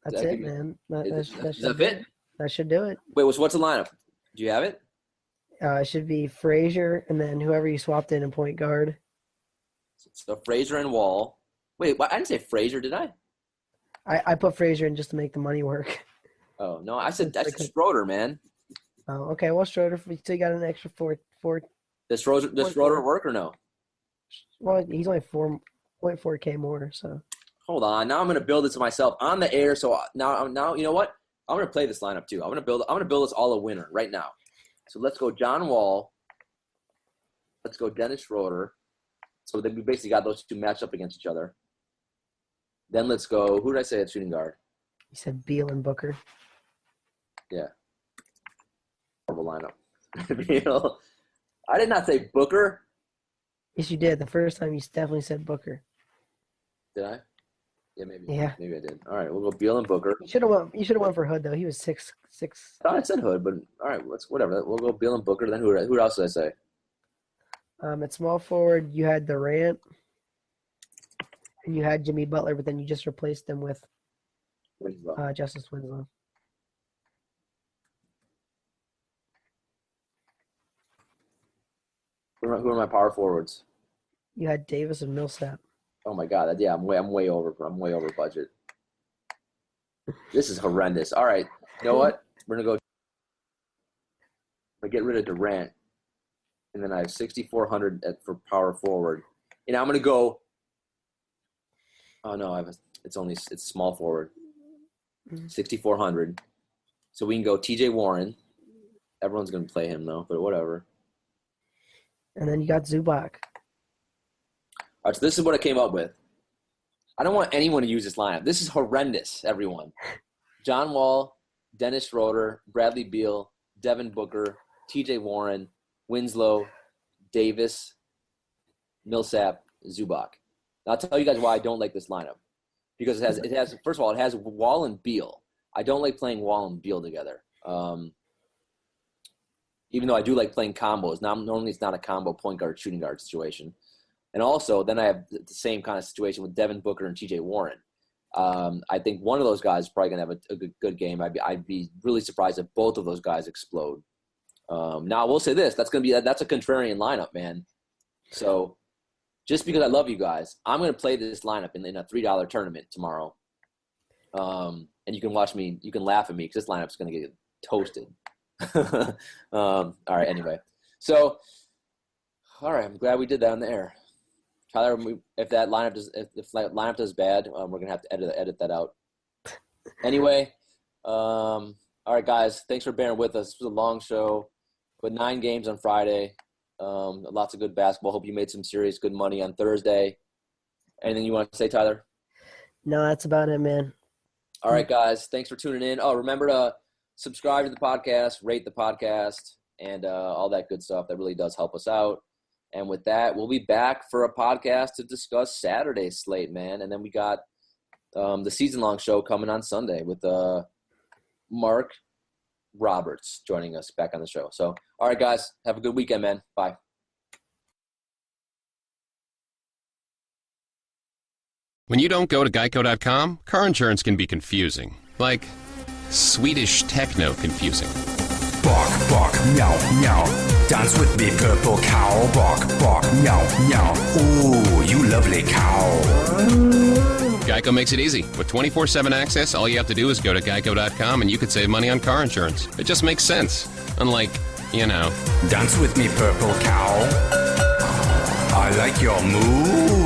That's it, man. Does that fit? That should do it. Wait, what's the lineup? Do you have it? It should be Frazier, and then whoever you swapped in point guard. So Frazier and Wall. Wait, I didn't say Frazier, did I? I put Frazier in just to make the money work. Oh no, I said Schroder, man. Oh, okay. Well, Schroder, so you got an extra four. Does Schroder work or no? Well, he's only 4.4K more, so. Hold on. Now I'm gonna build this myself on the air. So now you know what? I'm gonna play this lineup too. I'm gonna build this all a winner right now. So let's go John Wall. Let's go Dennis Schroder. So then we basically got those two matched up against each other. Then let's go. Who did I say at shooting guard? You said Beal and Booker. Yeah. Horrible lineup. Beal. I did not say Booker. Yes, you did. The first time you definitely said Booker. Did I? Yeah, maybe. Yeah. Maybe I did. All right, we'll go Beal and Booker. You should have went for Hood though. He was 6'6". I thought I said Hood, but all right, whatever. We'll go Beal and Booker. Then who else did I say? At small forward, you had Durant, and you had Jimmy Butler, but then you just replaced them with Justise Winslow. Who are my power forwards? You had Davis and Millsap. Oh my God! Yeah, I'm way over. I'm way over budget. This is horrendous. All right, you know what? We're gonna get rid of Durant, and then I have 6,400 for power forward, and I'm gonna go. Oh no, it's small forward, 6,400. So we can go T.J. Warren. Everyone's gonna play him though, but whatever. And then you got Zubac. All right, so this is what I came up with. I don't want anyone to use this lineup. This is horrendous, everyone. John Wall, Dennis Schroder, Bradley Beal, Devin Booker, T.J. Warren, Winslow, Davis, Millsap, Zubac. Now, I'll tell you guys why I don't like this lineup. Because it has first of all, it has Wall and Beal. I don't like playing Wall and Beal together. Even though I do like playing combos. Normally it's not a combo point guard, shooting guard situation. And also, then I have the same kind of situation with Devin Booker and T.J. Warren. I think one of those guys is probably going to have a good game. I'd be really surprised if both of those guys explode. Now, I will say this. That's a contrarian lineup, man. So just because I love you guys, I'm going to play this lineup in a $3 tournament tomorrow. And you can watch me. You can laugh at me because this lineup's going to get toasted. All right, anyway. So, all right, I'm glad we did that on the air. Tyler, if the lineup does bad, we're gonna have to edit that out. Anyway, all right, guys, thanks for bearing with us. This was a long show, but 9 games on Friday. Lots of good basketball. Hope you made some serious good money on Thursday. Anything you want to say, Tyler? No, that's about it, man. All right, guys, thanks for tuning in. Oh, remember to subscribe to the podcast, rate the podcast, and all that good stuff. That really does help us out. And with that, we'll be back for a podcast to discuss Saturday's slate, man. And then we got the season-long show coming on Sunday with Mark Roberts joining us back on the show. So, all right, guys, have a good weekend, man. Bye. When you don't go to Geico.com, car insurance can be confusing. Like Swedish techno confusing. Bark, bark, meow, meow. Dance with me, purple cow. Bark, bark, meow, meow. Ooh, you lovely cow. Geico makes it easy. With 24/7 access, all you have to do is go to Geico.com and you could save money on car insurance. It just makes sense. Unlike, Dance with me, purple cow. I like your move.